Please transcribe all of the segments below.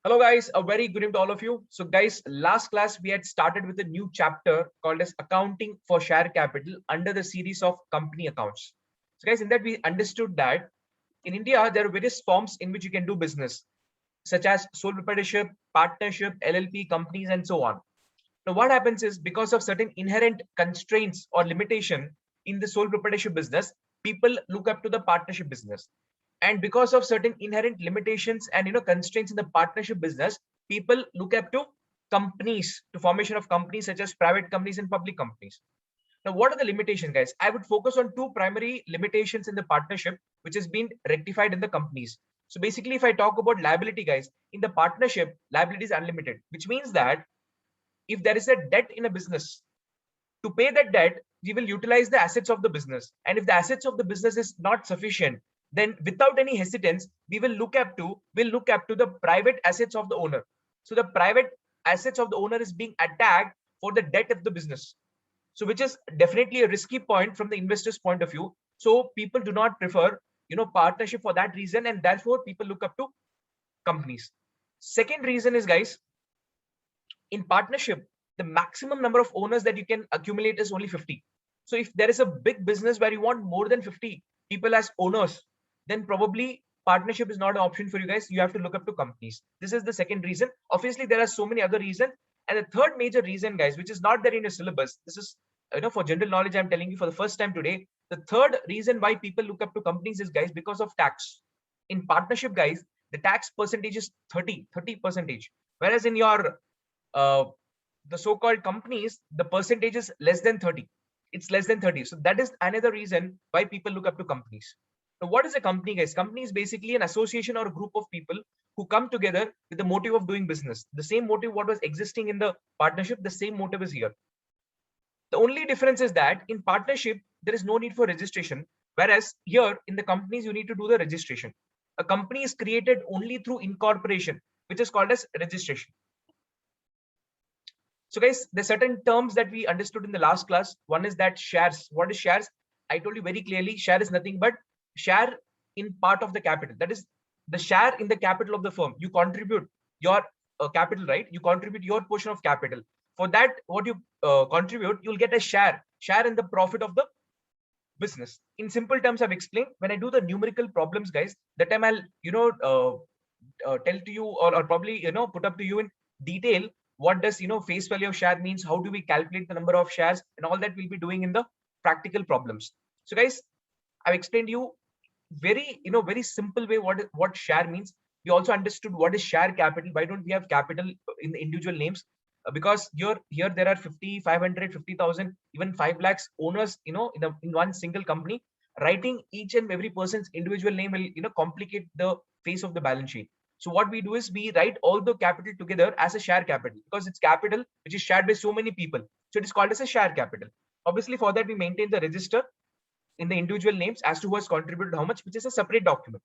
Hello guys, a very good evening to all of you. So guys, last class we had started with a new chapter called as accounting for share capital under the series of company accounts. So guys, in that we understood that in India there are various forms in which you can do business, such as sole proprietorship, partnership, LLP companies and so on. Now what happens is because of certain inherent constraints or limitation in the sole proprietorship business, people look up to the partnership business, and because of certain inherent limitations and constraints in the partnership business, people look up to companies, to formation of companies such as private companies and public companies. Now what are the limitations, guys? I would focus on two primary limitations in the partnership which has been rectified in the companies. So basically, if I talk about liability, guys, in the partnership liability is unlimited, which means that if there is a debt in a business, to pay that debt we will utilize the assets of the business, and if the assets of the business is not sufficient, then without any hesitance we will look up to the private assets of the owner. So the private assets of the owner is being attacked for the debt of the business, so which is definitely a risky point from the investor's point of view. So people do not prefer partnership for that reason, and therefore people look up to companies. Second reason is, guys, in partnership the maximum number of owners that you can accumulate is only 50. So if there is a big business where you want more than 50 people as owners, then probably partnership is not an option for you guys. You have to look up to companies. This is the second reason. Obviously there are so many other reasons, and the third major reason, guys, which is not there in your syllabus, this is for general knowledge, I'm telling you for the first time today. The third reason why people look up to companies is, guys, because of tax. In partnership, guys, the tax percentage is 30 percentage, whereas in your uh, the so-called companies, the percentage is less than 30. It's less than 30. So that is another reason why people look up to companies. Now what is a company, guys? Company is basically an association or a group of people who come together with the motive of doing business. The same motive what was existing in the partnership, the same motive is here. The only difference is that in partnership there is no need for registration, whereas here in the companies you need to do the registration. A company is created only through incorporation, which is called as registration. So guys, there's certain terms that we understood in the last class. One is that shares. What is shares? I told you very clearly, share is nothing but share in part of the capital. That is the share in the capital of the firm. You contribute your capital, right? You contribute your portion of capital. For that, what you contribute, you'll get a share in the profit of the business. In simple terms, I've explained. When I do the numerical problems, guys, that time I'll tell to you, or probably put up to you in detail what does face value of share means, how do we calculate the number of shares, and all that we'll be doing in the practical problems. So guys, I've explained to you very very simple way what share means. We also understood what is share capital. Why don't we have capital in the individual names? Because here there are 50, 500, 50,000, even 5 lakhs owners in one single company. Writing each and every person's individual name will complicate the face of the balance sheet. So what we do is we write all the capital together as a share capital, because it's capital which is shared by so many people. So it is called as a share capital. Obviously for that we maintain the register in the individual names as to who has contributed how much, which is a separate document.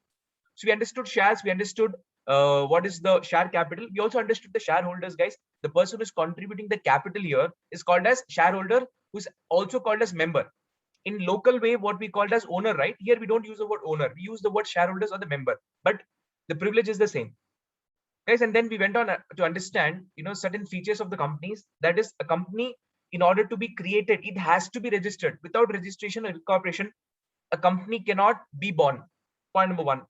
So we understood shares, we understood what is the share capital. We also understood the shareholders, guys. The person who's contributing the capital here is called as shareholder, who's also called as member. In local way, what we called as owner, right? Here we don't use the word owner, we use the word shareholders or the member, but the privilege is the same, guys. And then we went on to understand certain features of the companies. That is, a company, in order to be created, it has to be registered. Without registration or incorporation, a company cannot be born. Point number one.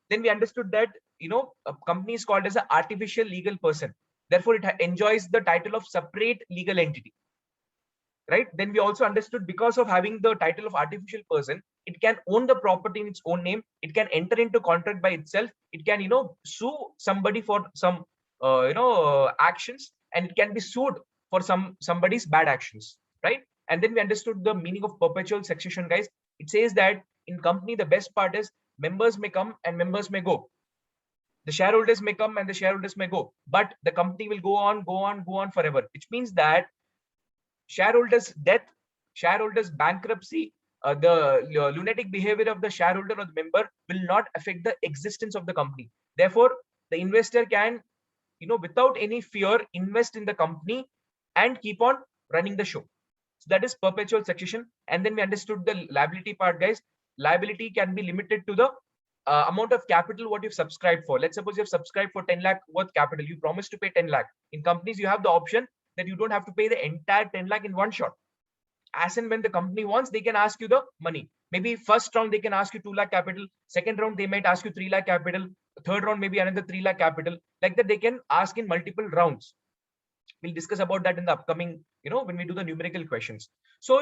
Then we understood that a company is called as an artificial legal person, therefore it enjoys the title of separate legal entity, right? Then we also understood, because of having the title of artificial person, it can own the property in its own name, it can enter into contract by itself, it can sue somebody for some actions, and it can be sued for somebody's bad actions, right? And then we understood the meaning of perpetual succession, guys. It says that in company the best part is members may come and members may go, the shareholders may come and the shareholders may go, but the company will go on forever, which means that shareholders death, shareholders bankruptcy, the lunatic behavior of the shareholder or the member will not affect the existence of the company. Therefore the investor can without any fear invest in the company and keep on running the show. So that is perpetual succession. And then we understood the liability part, guys. Liability can be limited to the amount of capital what you've subscribed for. Let's suppose you've subscribed for 10 lakh worth capital. You promise to pay 10 lakh. In companies, you have the option that you don't have to pay the entire 10 lakh in one shot. As and when the company wants, they can ask you the money. Maybe first round, they can ask you 2 lakh capital. Second round, they might ask you 3 lakh capital. Third round, maybe another 3 lakh capital. Like that, they can ask in multiple rounds. We'll discuss about that in the upcoming, when we do the numerical questions. So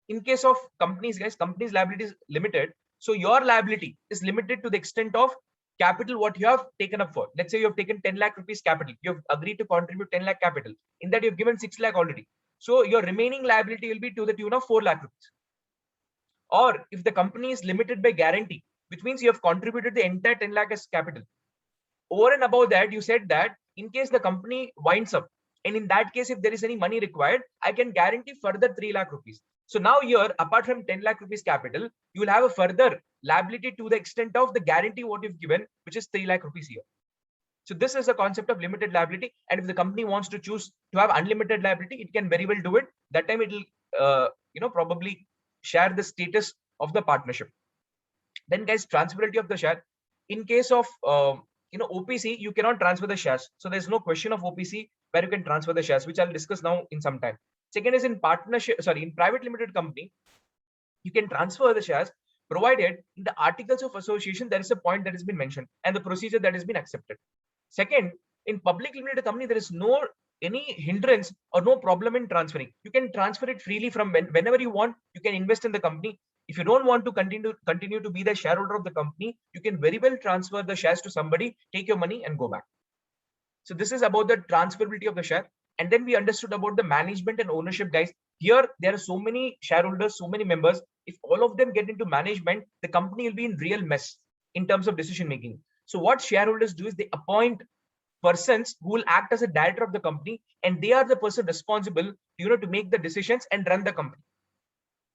in case of companies, guys, companies liability is limited. So your liability is limited to the extent of capital what you have taken up for. Let's say you have taken 10 lakh rupees capital. You have agreed to contribute 10 lakh capital. In that, you've given 6 lakh already. So your remaining liability will be to the tune of 4 lakh rupees. Or if the company is limited by guarantee, which means you have contributed the entire 10 lakh as capital. Over and above that, you said that in case the company winds up, and in that case, if there is any money required, I can guarantee further 3 lakh rupees. So now here, apart from 10 lakh rupees capital, you will have a further liability to the extent of the guarantee what you've given, which is 3 lakh rupees here. So this is the concept of limited liability. And if the company wants to choose to have unlimited liability, it can very well do it. That time it will, probably share the status of the partnership. Then guys, transferability of the share. In case of, OPC, you cannot transfer the shares. So there's no question of OPC where you can transfer the shares, which I'll discuss now in some time. Second is in private limited company, you can transfer the shares provided in the articles of association, there is a point that has been mentioned and the procedure that has been accepted. Second, in public limited company, there is no any hindrance or no problem in transferring. You can transfer it freely from whenever you want. You can invest in the company. If you don't want to continue to be the shareholder of the company, you can very well transfer the shares to somebody, take your money and go back. So this is about the transferability of the share. And then we understood about the management and ownership, guys. Here, there are so many shareholders, so many members. If all of them get into management, the company will be in real mess in terms of decision making. So what shareholders do is they appoint persons who will act as a director of the company, and they are the person responsible, to make the decisions and run the company.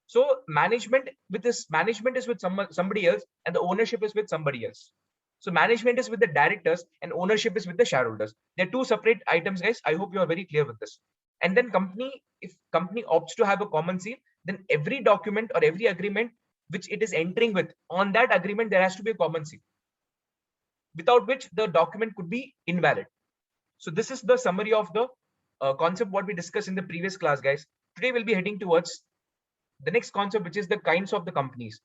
So management is with somebody else, and the ownership is with somebody else. So management is with the directors and ownership is with the shareholders. They're two separate items, guys. I hope you are very clear with this. And then if company opts to have a common seal, then every document or every agreement which it is entering with, on that agreement, there has to be a common seal, without which the document could be invalid. So this is the summary of the concept what we discussed in the previous class, guys. Today we'll be heading towards the next concept, which is the kinds of the companies.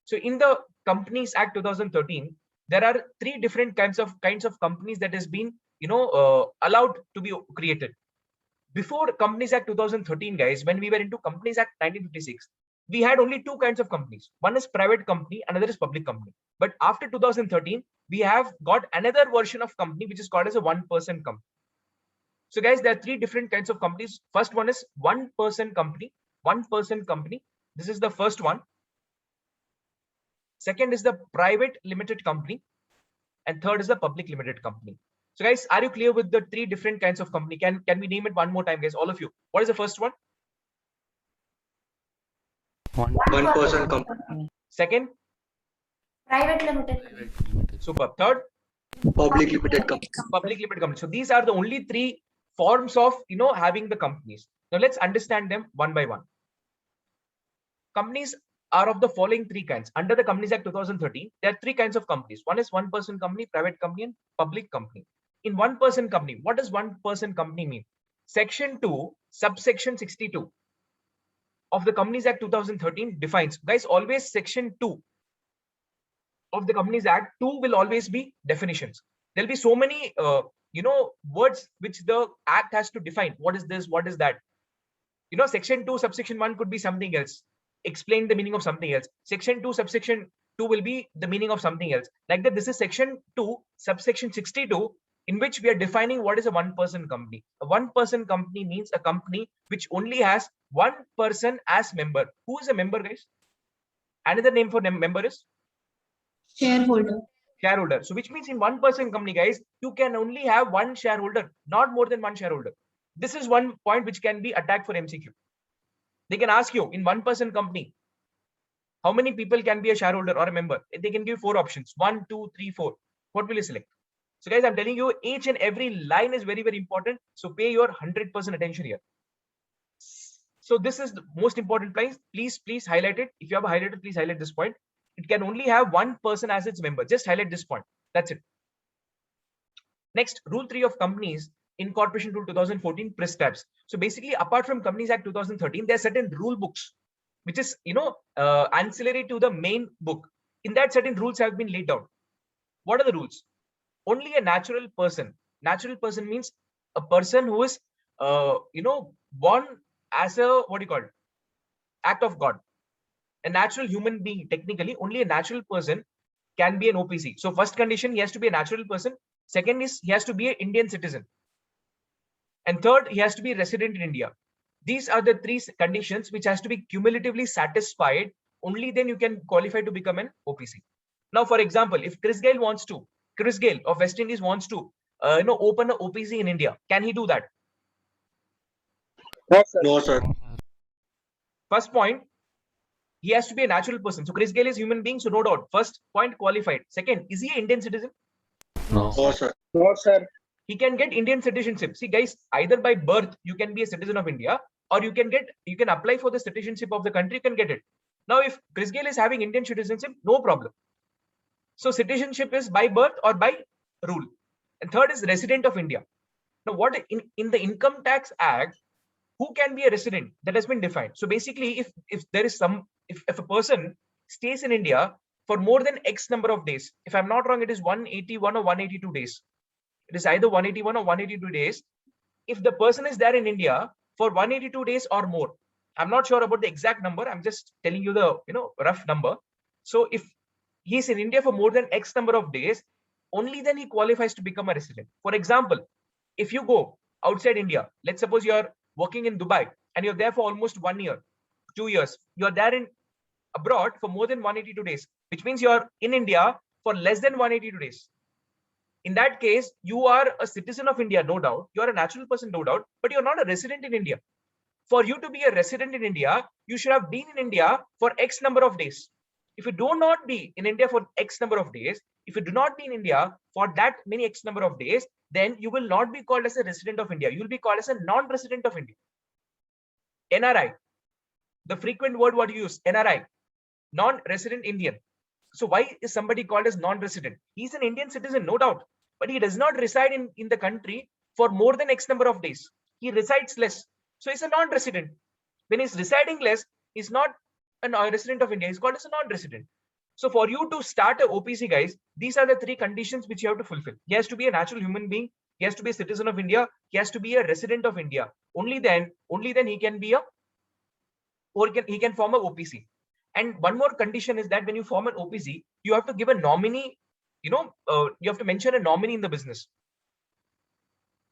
So in the Companies Act 2013, there are three different kinds of companies that has been, allowed to be created. Before Companies Act 2013, guys, when we were into Companies Act 1956, we had only two kinds of companies. One is private company, another is public company. But after 2013, we have got another version of company, which is called as a one-person company. So guys, there are three different kinds of companies. First one is one-person company. One-person company. This is the first one. Second is the private limited company. And third is the public limited company. So guys, are you clear with the three different kinds of company? Can we name it one more time, guys? All of you. What is the first one? One-person company. Second? Private limited. Super. Third? Public limited company. Public limited company. So these are the only three forms of, having the companies. Now let's understand them one by one. Companies are of the following three kinds. Under the Companies Act 2013, there are three kinds of companies. One is one-person company, private company, and public company. In one-person company, what does one-person company mean? Section 2, subsection 62 of the Companies Act 2013 defines, guys, always section 2 of the Companies Act, 2 will always be definitions. There'll be so many, words which the Act has to define. What is this? What is that? Section 2, subsection 1 could be something else. Explain the meaning of something else. Section 2, subsection 2 will be the meaning of something else. Like that, this is section 2, subsection 62, in which we are defining what is a one-person company. A one-person company means a company which only has one person as member. Who is a member, guys? Another name for member is? Shareholder. Shareholder. So which means in one-person company, guys, you can only have one shareholder, not more than one shareholder. This is one point which can be attacked for MCQ. They can ask you in one-person company, how many people can be a shareholder or a member? They can give 4 options, 1, 2, 3, 4. What will you select? So guys, I'm telling you, each and every line is very, very important. So pay your 100% attention here. So this is the most important place. Please highlight it. If you have highlighted, please highlight this point. it can only have one person as its member. Just highlight this point. That's it. Next, Rule 3 of Companies Incorporation Rule 2014 prescribes. So basically, apart from Companies Act 2013, there are certain rule books, which is, ancillary to the main book. In that, certain rules have been laid down. What are the rules? Only a natural person. Natural person means a person who is, born as a, what do you call it? Act of God. A natural human being, technically, only a natural person can be an OPC. So first condition, he has to be a natural person. Second is he has to be an Indian citizen. And third, he has to be a resident in India. These are the three conditions which has to be cumulatively satisfied. Only then you can qualify to become an OPC. Now, for example, if Chris Gayle of West Indies wants to, open an OPC in India, can he do that? No, sir. First point, he has to be a natural person. So Chris Gayle is human being, so no doubt. First point, qualified. Second, is he an Indian citizen? No, sir. No, sir. He can get Indian citizenship. See, guys, either by birth you can be a citizen of India, or you can apply for the citizenship of the country. You can get it. Now, if Chris Gayle is having Indian citizenship, no problem. So citizenship is by birth or by rule. And third is resident of India. Now, what in the Income Tax Act, who can be a resident? That has been defined. So basically, if there is if a person stays in India for more than X number of days, if I'm not wrong, it is 181 or 182 days. It is either 181 or 182 days. If the person is there in India for 182 days or more, I'm not sure about the exact number. I'm just telling you the rough number. So if he's in India for more than X number of days, only then he qualifies to become a resident. For example, if you go outside India, let's suppose you're working in Dubai and you're there for almost 1 year, 2 years. You're there abroad for more than 182 days, which means you're in India for less than 182 days. In that case, you are a citizen of India, no doubt. You are a natural person, no doubt, but you're not a resident in India. For you to be a resident in India, you should have been in India for X number of days. If you do not be in India for X number of days, if you do not be in India for that many X number of days, then you will not be called as a resident of India. You will be called as a non-resident of India. NRI, the frequent word what you use, NRI, non-resident Indian. So why is somebody called as non-resident? He's an Indian citizen, no doubt, but he does not reside in the country for more than X number of days. He resides less. So he's a non-resident. When he's residing less, he's not a resident of India. He's called as a non-resident. So for you to start a OPC, guys, these are the three conditions which you have to fulfill. He has to be a natural human being. He has to be a citizen of India. He has to be a resident of India. Only then he can be he can form a OPC. And one more condition is that when you form an OPC, you have to give a nominee, you have to mention a nominee in the business.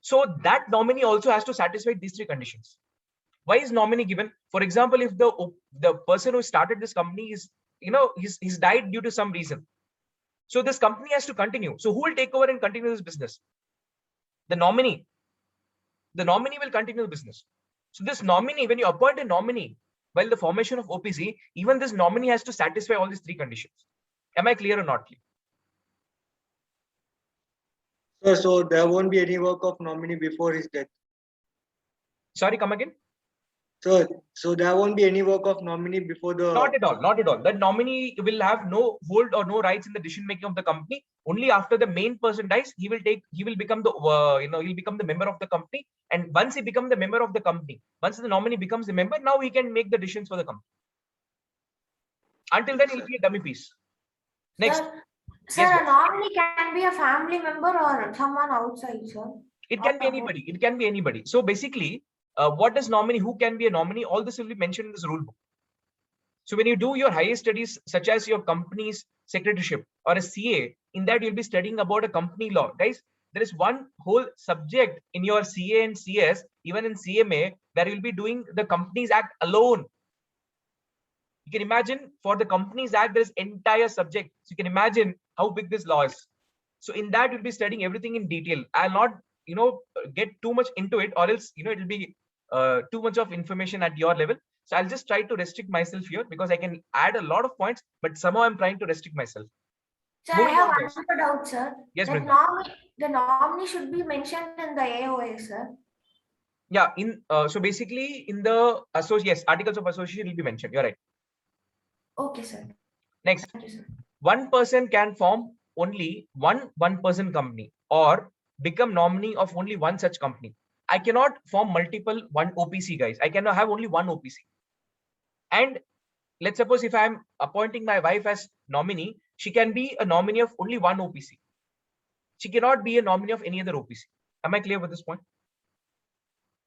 So that nominee also has to satisfy these three conditions. Why is nominee given? For example, if the person who started this company is, he's died due to some reason. So this company has to continue. So who will take over and continue this business? The nominee. The nominee will continue the business. So this nominee, when you appoint a nominee, while the formation of OPC, even this nominee has to satisfy all these three conditions. Am I clear or not clear? Sir, so there won't be any work of nominee before his death. Sorry, come again. Sir, so there won't be any work of nominee before the. Not at all. Not at all. The nominee will have no hold or no rights in the decision making of the company. Only after the main person dies, he will become the he'll become the member of the company. And once he becomes the member of the company, once the nominee becomes the member, now he can make the decisions for the company. Until then, he'll be a dummy piece. Next. Sir, Yes, a nominee can be a family member or someone outside, sir. It can be anybody. It can be anybody. So basically, what is nominee? Who can be a nominee? All this will be mentioned in this rule book. So when you do your higher studies, such as your company's secretaryship or a CA, in that you'll be studying about a company law. Guys, there is one whole subject in your CA and CS, even in CMA, where you'll be doing the Companies Act alone. You can imagine for the Companies Act, there's entire subject. So you can imagine how big this law is. So in that, you'll be studying everything in detail. I'll not, get too much into it, or else, it'll be too much of information at your level. So I'll just try to restrict myself here because I can add a lot of points, but somehow I'm trying to restrict myself. Sir, I have another doubt, sir. Yes, the nominee should be mentioned in the AOA, sir. Yeah, so basically in the articles of association will be mentioned. You're right. Okay, sir. Next, Thank you, sir. one person can form only one person company or become nominee of only one such company. I cannot form multiple one OPC, guys. I cannot have only one OPC. And let's suppose if I'm appointing my wife as nominee, she can be a nominee of only one OPC. She cannot be a nominee of any other OPC. Am I clear with this point?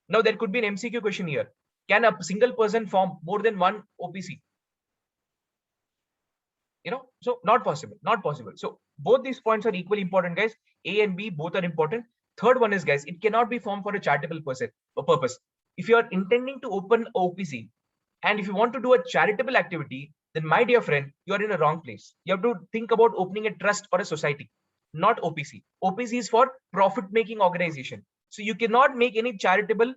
Now there could be an MCQ question here. Can a single person form more than one OPC? So not possible. So both these points are equally important, guys. A and B both are important. Third one is, guys, it cannot be formed for a charitable purpose. If you are intending to open OPC and if you want to do a charitable activity, then my dear friend, you are in a wrong place. You have to think about opening a trust or a society, not OPC. OPC is for profit-making organization. So you cannot make any charitable,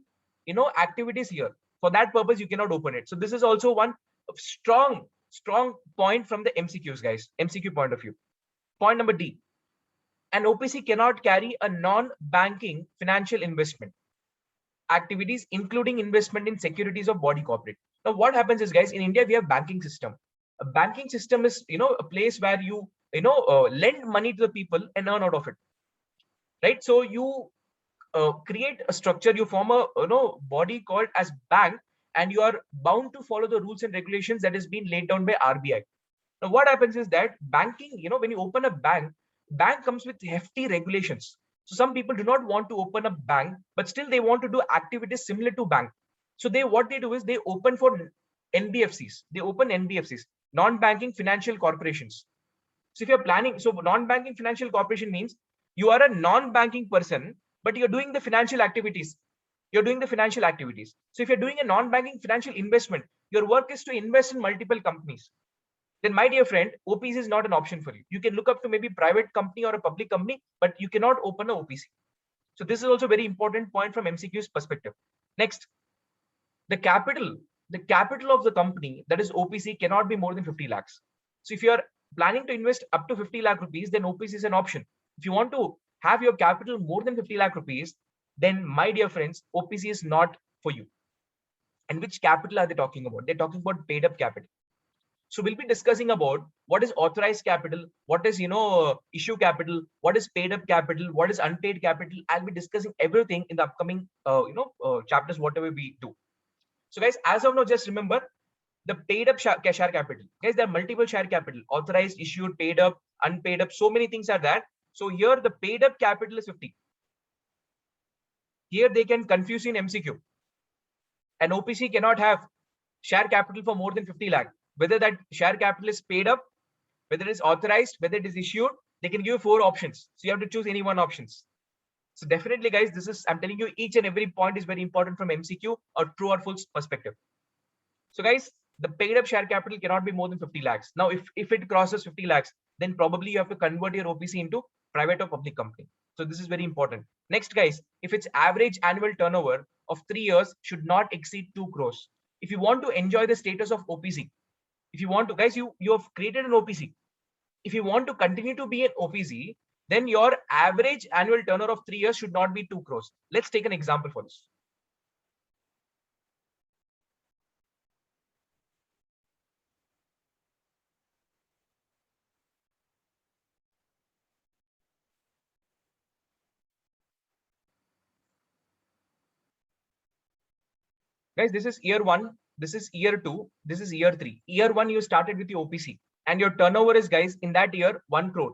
activities here. For that purpose, you cannot open it. So this is also one strong point from the MCQs, guys. MCQ point of view. Point number D. An OPC cannot carry a non-banking financial investment activities, including investment in securities of body corporate. Now, what happens is, guys, in India, we have banking system. A banking system is, a place where you, lend money to the people and earn out of it. Right. So you create a structure, you form a, body called as bank, and you are bound to follow the rules and regulations that has been laid down by RBI. Now, what happens is that banking, when you open a bank comes with hefty regulations. So some people do not want to open a bank, but still they want to do activities similar to bank. So what they do is they open for NBFCs. They open NBFCs, non-banking financial corporations. So if you're planning, so non-banking financial corporation means you are a non-banking person, but you're doing the financial activities. So if you're doing a non-banking financial investment, your work is to invest in multiple companies. Then my dear friend, OPC is not an option for you. You can look up to maybe private company or a public company, but you cannot open a OPC. So this is also a very important point from MCQ's perspective. Next, the capital of the company, that is OPC, cannot be more than 50 lakhs. So if you are planning to invest up to 50 lakh rupees, then OPC is an option. If you want to have your capital more than 50 lakh rupees, then my dear friends, OPC is not for you. And which capital are they talking about? They're talking about paid up capital. So we'll be discussing about what is authorized capital, what is, issue capital, what is paid up capital, what is unpaid capital. I'll be discussing everything in the upcoming, chapters, whatever we do. So guys, as of now, just remember the paid up share capital. Guys, there are multiple share capital, authorized, issued, paid up, unpaid up. So many things are there. So here the paid up capital is 50. Here they can confuse in MCQ. An OPC cannot have share capital for more than 50 lakh. Whether that share capital is paid up, whether it is authorized, whether it is issued, they can give you 4 options. So you have to choose any one options. So definitely, guys, I'm telling you, each and every point is very important from MCQ or true or false perspective. So guys, the paid up share capital cannot be more than 50 lakhs. Now, if it crosses 50 lakhs, then probably you have to convert your OPC into private or public company. So this is very important. Next, guys, if its average annual turnover of 3 years should not exceed 2 crores. If you want to enjoy the status of OPC, if you want to, guys, you have created an OPC. If you want to continue to be an OPC, then your average annual turnover of 3 years should not be 2 crores. Let's take an example for this. Guys, this is year 1, this is year 2, this is year 3. Year 1, you started with the OPC and your turnover is, guys, in that year 1 crore.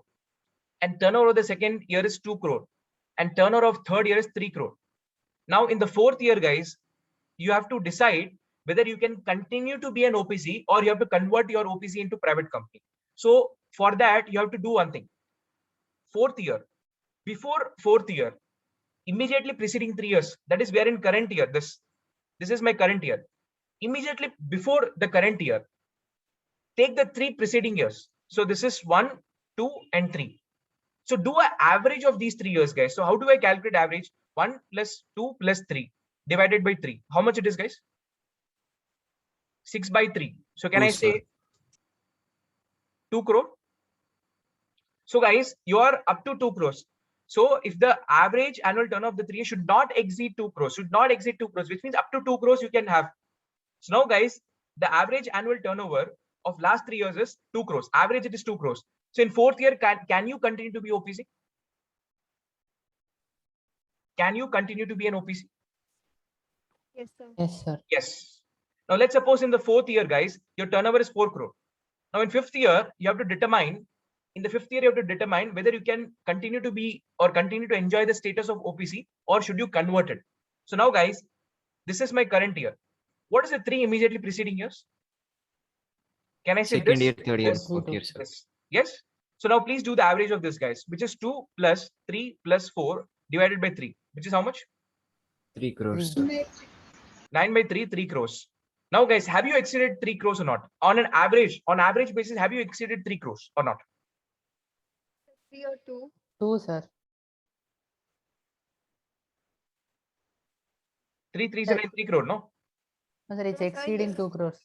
And turnover of the second year is 2 crore. And turnover of third year is 3 crore. Now in the 4th year, guys, you have to decide whether you can continue to be an OPC or you have to convert your OPC into private company. So for that, you have to do one thing. 4th year, before 4th year, immediately preceding 3 years, that is, we are in current year. This is my current year. Immediately before the current year, take the 3 preceding years. So this is 1, 2, and 3. So do an average of these 3 years, guys. So how do I calculate average? 1 plus 2 plus 3 divided by 3. How much it is, guys? 6 by 3. So can I say 2 crore? So guys, you are up to 2 crores. So if the average annual turnover of the 3 years should not exceed 2 crores, which means up to 2 crores you can have. So now, guys, the average annual turnover of last 3 years is 2 crores. Average it is 2 crores. So in 4th year, can you continue to be OPC? Can you continue to be an OPC? Yes, sir. Yes, sir. Yes. Now let's suppose in the 4th year, guys, your turnover is 4 crore. Now in 5th year, you have to determine, in the 5th year, you have to determine whether you can continue to be or continue to enjoy the status of OPC or should you convert it. So now guys, this is my current year. What is the 3 immediately preceding years? Can I say Second this? year, third year, Yes. fourth year, sir. Yes. Yes. So now please do the average of this, guys, which is 2 plus 3 plus 4 divided by 3, which is how much? 3 crores. Three. Sir. 9 by 3, 3 crores. Now, guys, have you exceeded 3 crores or not? On average basis, have you exceeded 3 crores or not? 3 or 2. 2, sir. 3, 3, 7, 3 crore, no? No, sir, it's No, sir, exceeding yes. 2 crores.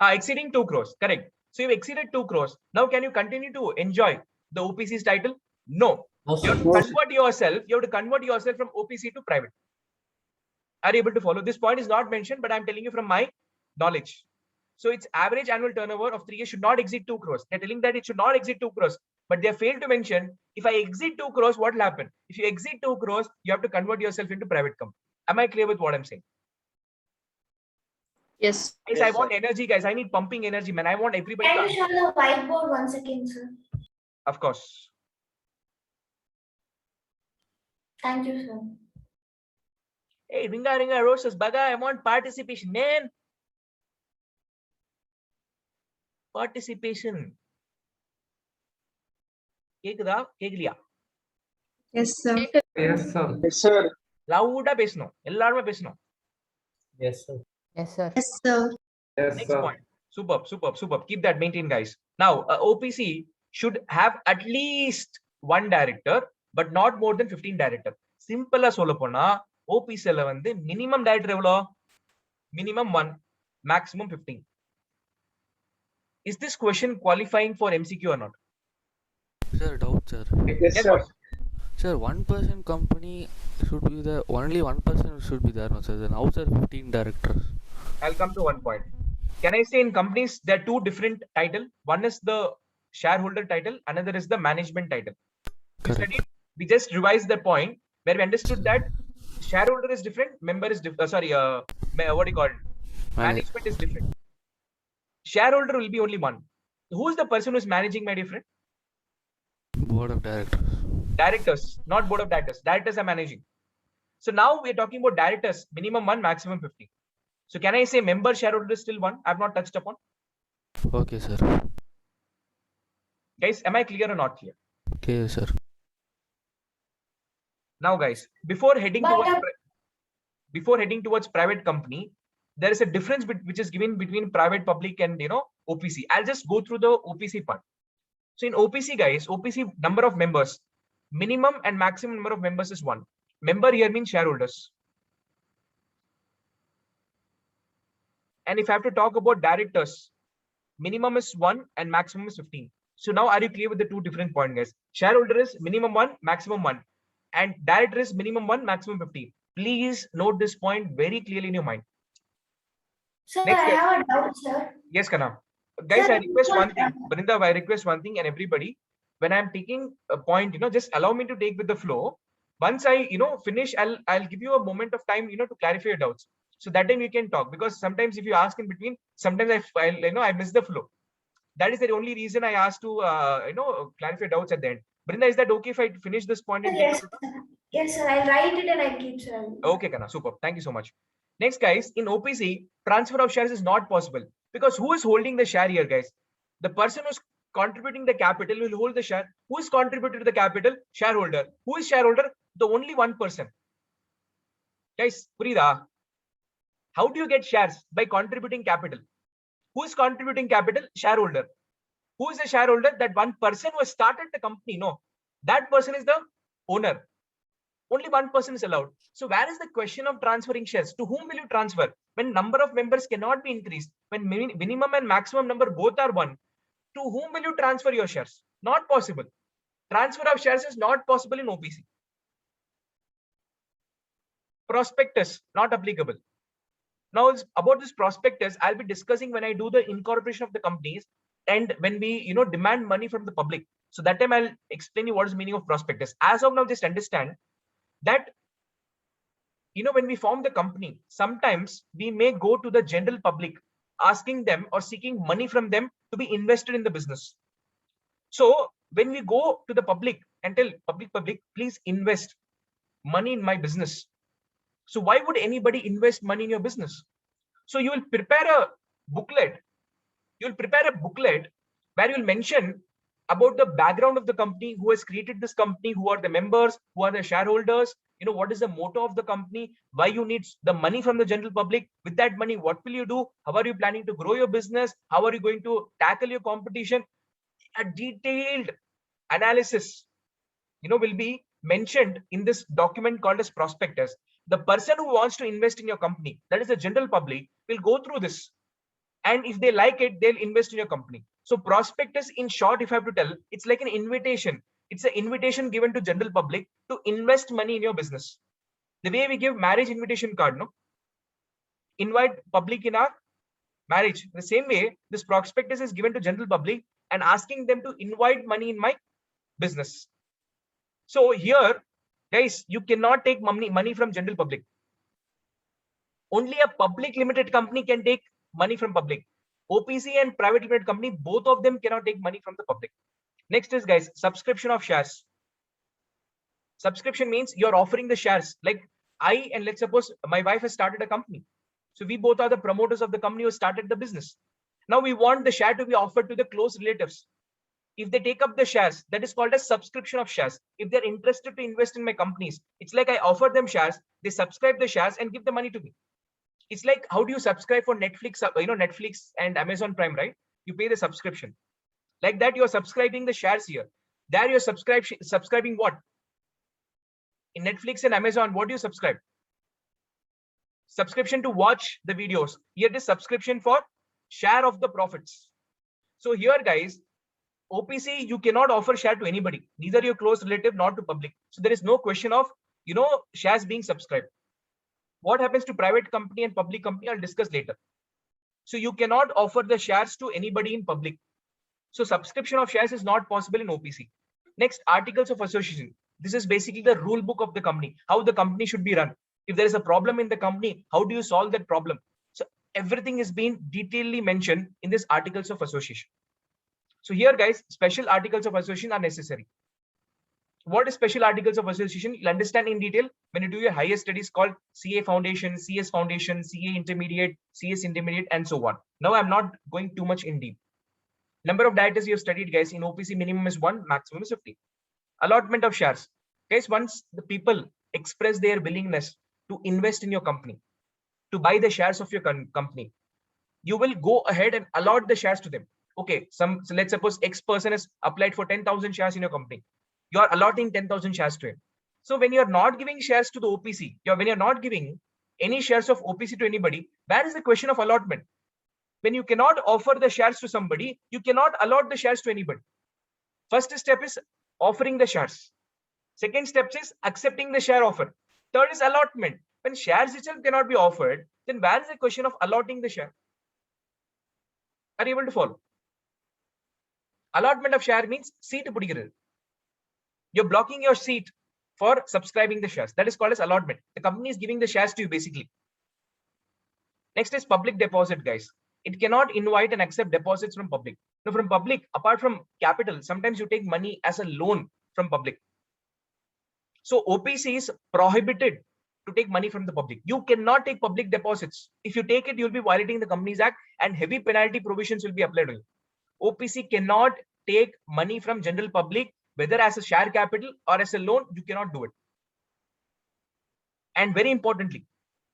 Exceeding 2 crores, correct. So you've exceeded 2 crores. Now, can you continue to enjoy the OPC's title? No. You have to convert yourself. You have to convert yourself from OPC to private. Are you able to follow? This point is not mentioned, but I'm telling you from my knowledge. So its average annual turnover of 3 years should not exceed 2 crores. They're telling that it should not exceed 2 crores, but they failed to mention if I exceed 2 crores, what will happen? If you exceed 2 crores, you have to convert yourself into private company. Am I clear with what I'm saying? Yes. Guys, I want energy, guys. I need pumping energy, man. I want everybody Can to, you show the whiteboard once again, sir? of course. Thank you, sir. Hey, Ringa Roses, Baga, I want participation, man. Participation. கேக்குதா கேக்கலையா Yes, sir. Yes, sir. Yes, sir. லவுடா பேசணும் எல்லாருமே பேசணும் Yes, sir. Yes, sir. Yes, sir. Yes, next point superb keep that maintained, guys. Now OPC should have at least 1 director but not more than 15 director. Simple ah சொல்ல போனா OPC ல வந்து minimum director எவ்வளோ? Minimum 1, maximum 15. Is this question qualifying for MCQ or not? Sir, doubt, sir. Yes, sir. boss. Sir, one person company should be there. Only one person should be there, no, sir. Then how, sir, 15 directors? I'll come to one point. Can I say in companies there are 2 different title? One is the shareholder title, another is the management title. Correct. We just revised the point where we understood that shareholder is different, member is different. What do you call it? Management is different. Shareholder will be only one. Who is the person who is managing, my dear friend? Board of directors. Directors, not board of directors. Directors are managing. So now we're talking about directors, minimum 1, maximum 50. So can I say member shareholder is still 1? I've not touched upon. Okay, sir. Guys, am I clear or not clear? Okay, sir. Now, guys, before heading But, towards private company, there is a difference which is given between private, public, and OPC. I'll just go through the OPC part. So in OPC, guys, OPC number of members, minimum and maximum number of members is 1. Member here means shareholders. And if I have to talk about directors, minimum is 1 and maximum is 15. So now are you clear with the 2 different points, guys? Shareholder is minimum 1, maximum 1. And director is minimum 1, maximum 15. Please note this point very clearly in your mind. Sir, Next I year. have a doubt, sir. Yes, Kana. Guys, Sir, I request before- one thing. Brinda, I request one thing, and everybody, when I'm taking a point, just allow me to take with the flow. Once I, finish, I'll give you a moment of time, to clarify your doubts. So that time you can talk, because sometimes if you ask in between, sometimes I miss the flow. That is the only reason I asked to, clarify doubts at the end. Brinda, is that okay if I finish this point and Yes, take it? sir. Yes, sir. I'll write it and I'll keep, sir. Okay, Kana, super. Thank you so much. Next, guys, in OPC, transfer of shares is not possible because who is holding the share here, guys? The person who's contributing the capital will hold the share. Who is contributing to the capital? Shareholder. Who is shareholder? The only one person. Guys, Purida, how do you get shares? By contributing capital. Who is contributing capital? Shareholder. Who is the shareholder? That one person who has started the company. No, that person is the owner. Only one person is allowed. So where is the question of transferring shares? To whom will you transfer? When number of members cannot be increased, when minimum and maximum number both are 1, to whom will you transfer your shares? Not possible. Transfer of shares is not possible in OPC. Prospectus, not applicable. Now, about this prospectus, I'll be discussing when I do the incorporation of the companies. and when we, demand money from the public. So that time I'll explain you what is meaning of prospectus. As of now, just understand that, when we form the company, sometimes we may go to the general public asking them or seeking money from them to be invested in the business. So when we go to the public and tell public, please invest money in my business. So why would anybody invest money in your business? So you will prepare a booklet. Where you will mention about the background of the company, who has created this company, who are the members, who are the shareholders, what is the motto of the company, why you need the money from the general public. With that money, what will you do? How are you planning to grow your business? How are you going to tackle your competition? A detailed analysis, will be mentioned in this document called as prospectus. The person who wants to invest in your company, that is the general public, will go through this. And if they like it, they'll invest in your company. So prospectus, in short, if I have to tell, it's like an invitation. It's an invitation given to general public to invest money in your business. The way we give marriage invitation card, no? Invite public in our marriage. The same way, this prospectus is given to general public and asking them to invite money in my business. So here, guys, you cannot take money from general public. Only a public limited company can take money from public. OPC and private limited company, both of them cannot take money from the public. Next is, guys, subscription of shares. Subscription means you're offering the shares. Like and let's suppose my wife has started a company. So we both are the promoters of the company who started the business. Now we want the share to be offered to the close relatives. If they take up the shares, that is called as subscription of shares. If they're interested to invest in my companies, it's like I offer them shares, they subscribe the shares and give the money to me. It's like, how do you subscribe for Netflix, Netflix and Amazon Prime, right? You pay the subscription. Like that, you're subscribing the shares here. There you're subscribing what? In Netflix and Amazon, what do you subscribe? Subscription to watch the videos. Here it is subscription for share of the profits. So here, guys, OPC, you cannot offer share to anybody, neither your close relative, nor to public. So there is no question of, shares being subscribed. What happens to private company and public company, I'll discuss later. So you cannot offer the shares to anybody in public. So subscription of shares is not possible in OPC. Next, articles of association. This is basically the rule book of the company, how the company should be run. If there is a problem in the company, how do you solve that problem? So everything is being detailedly mentioned in this articles of association. So here, guys, special articles of association are necessary. What is special articles of association? You'll understand in detail when you do your higher studies called CA Foundation, CS Foundation, CA Intermediate, CS Intermediate, and so on. Now I'm not going too much in deep. Number of directors you have studied, guys, in OPC minimum is 1, maximum is 50. Allotment of shares. Guys, once the people express their willingness to invest in your company, to buy the shares of your company, you will go ahead and allot the shares to them. Okay, so let's suppose X person has applied for 10,000 shares in your company. You are allotting 10,000 shares to him. So when you're not giving shares to the OPC, when you're not giving any shares of OPC to anybody, where is the question of allotment? When you cannot offer the shares to somebody, you cannot allot the shares to anybody. First step is offering the shares. Second step is accepting the share offer. Third is allotment. When shares itself cannot be offered, then where is the question of allotting the share? Are you able to follow? Allotment of share means seat pudigiru. You're blocking your seat for subscribing the shares. That is called as allotment. The company is giving the shares to you basically. Next is public deposit, guys. It cannot invite and accept deposits from public. Now from public, apart from capital, sometimes you take money as a loan from public. So OPC is prohibited to take money from the public. You cannot take public deposits. If you take it, you'll be violating the Companies Act and heavy penalty provisions will be applied on you. OPC cannot take money from general public, whether as a share capital or as a loan, you cannot do it. And very importantly,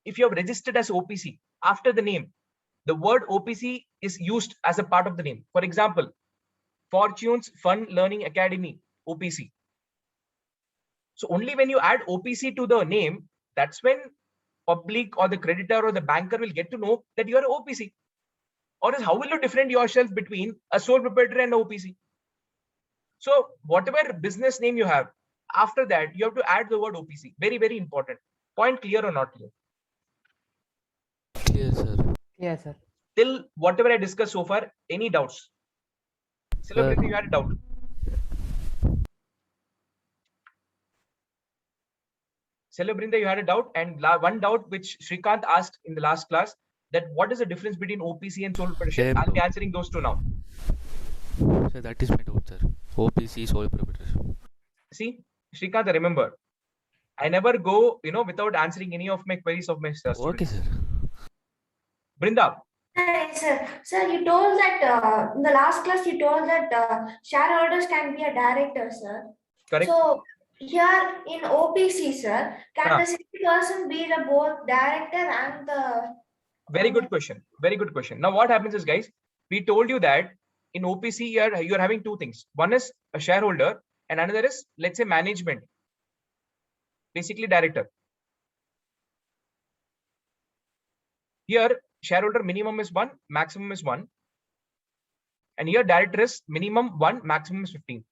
if you have registered as OPC, after the name, the word OPC is used as a part of the name. For example, Fortune's Fun Learning Academy, OPC. So only when you add OPC to the name, that's when public or the creditor or the banker will get to know that you are OPC. Or else how will you differentiate yourself between a sole proprietor and OPC? So whatever business name you have, after that, you have to add the word OPC. Very, very important. Point clear or not clear? Clear, sir. Yes, sir. Till whatever I discussed so far, any doubts? Celebrinda, you had a doubt. Celebrinda, you had a doubt, and one doubt which Shrikant asked in the last class, that what is the difference between OPC and sole proprietorship? Same I'll be doubt. answering those two now. Sir, that is my doubt, sir. OPC sole proprietorship. See, Shrikant, remember, I never go, without answering any of my queries of my students. Okay, sir. Brinda, Sir, you told that in the last class you told that shareholders can be a director, sir. correct? So here in OPC, sir, can the same person be the both director and the? Very good question. Very good question. Now, what happens is, guys, we told you that in OPC, you're having two things. One is a shareholder, and another is, let's say, management. Basically, director. Here, shareholder minimum is 1, maximum is 1. And here, director is minimum 1, maximum is 15.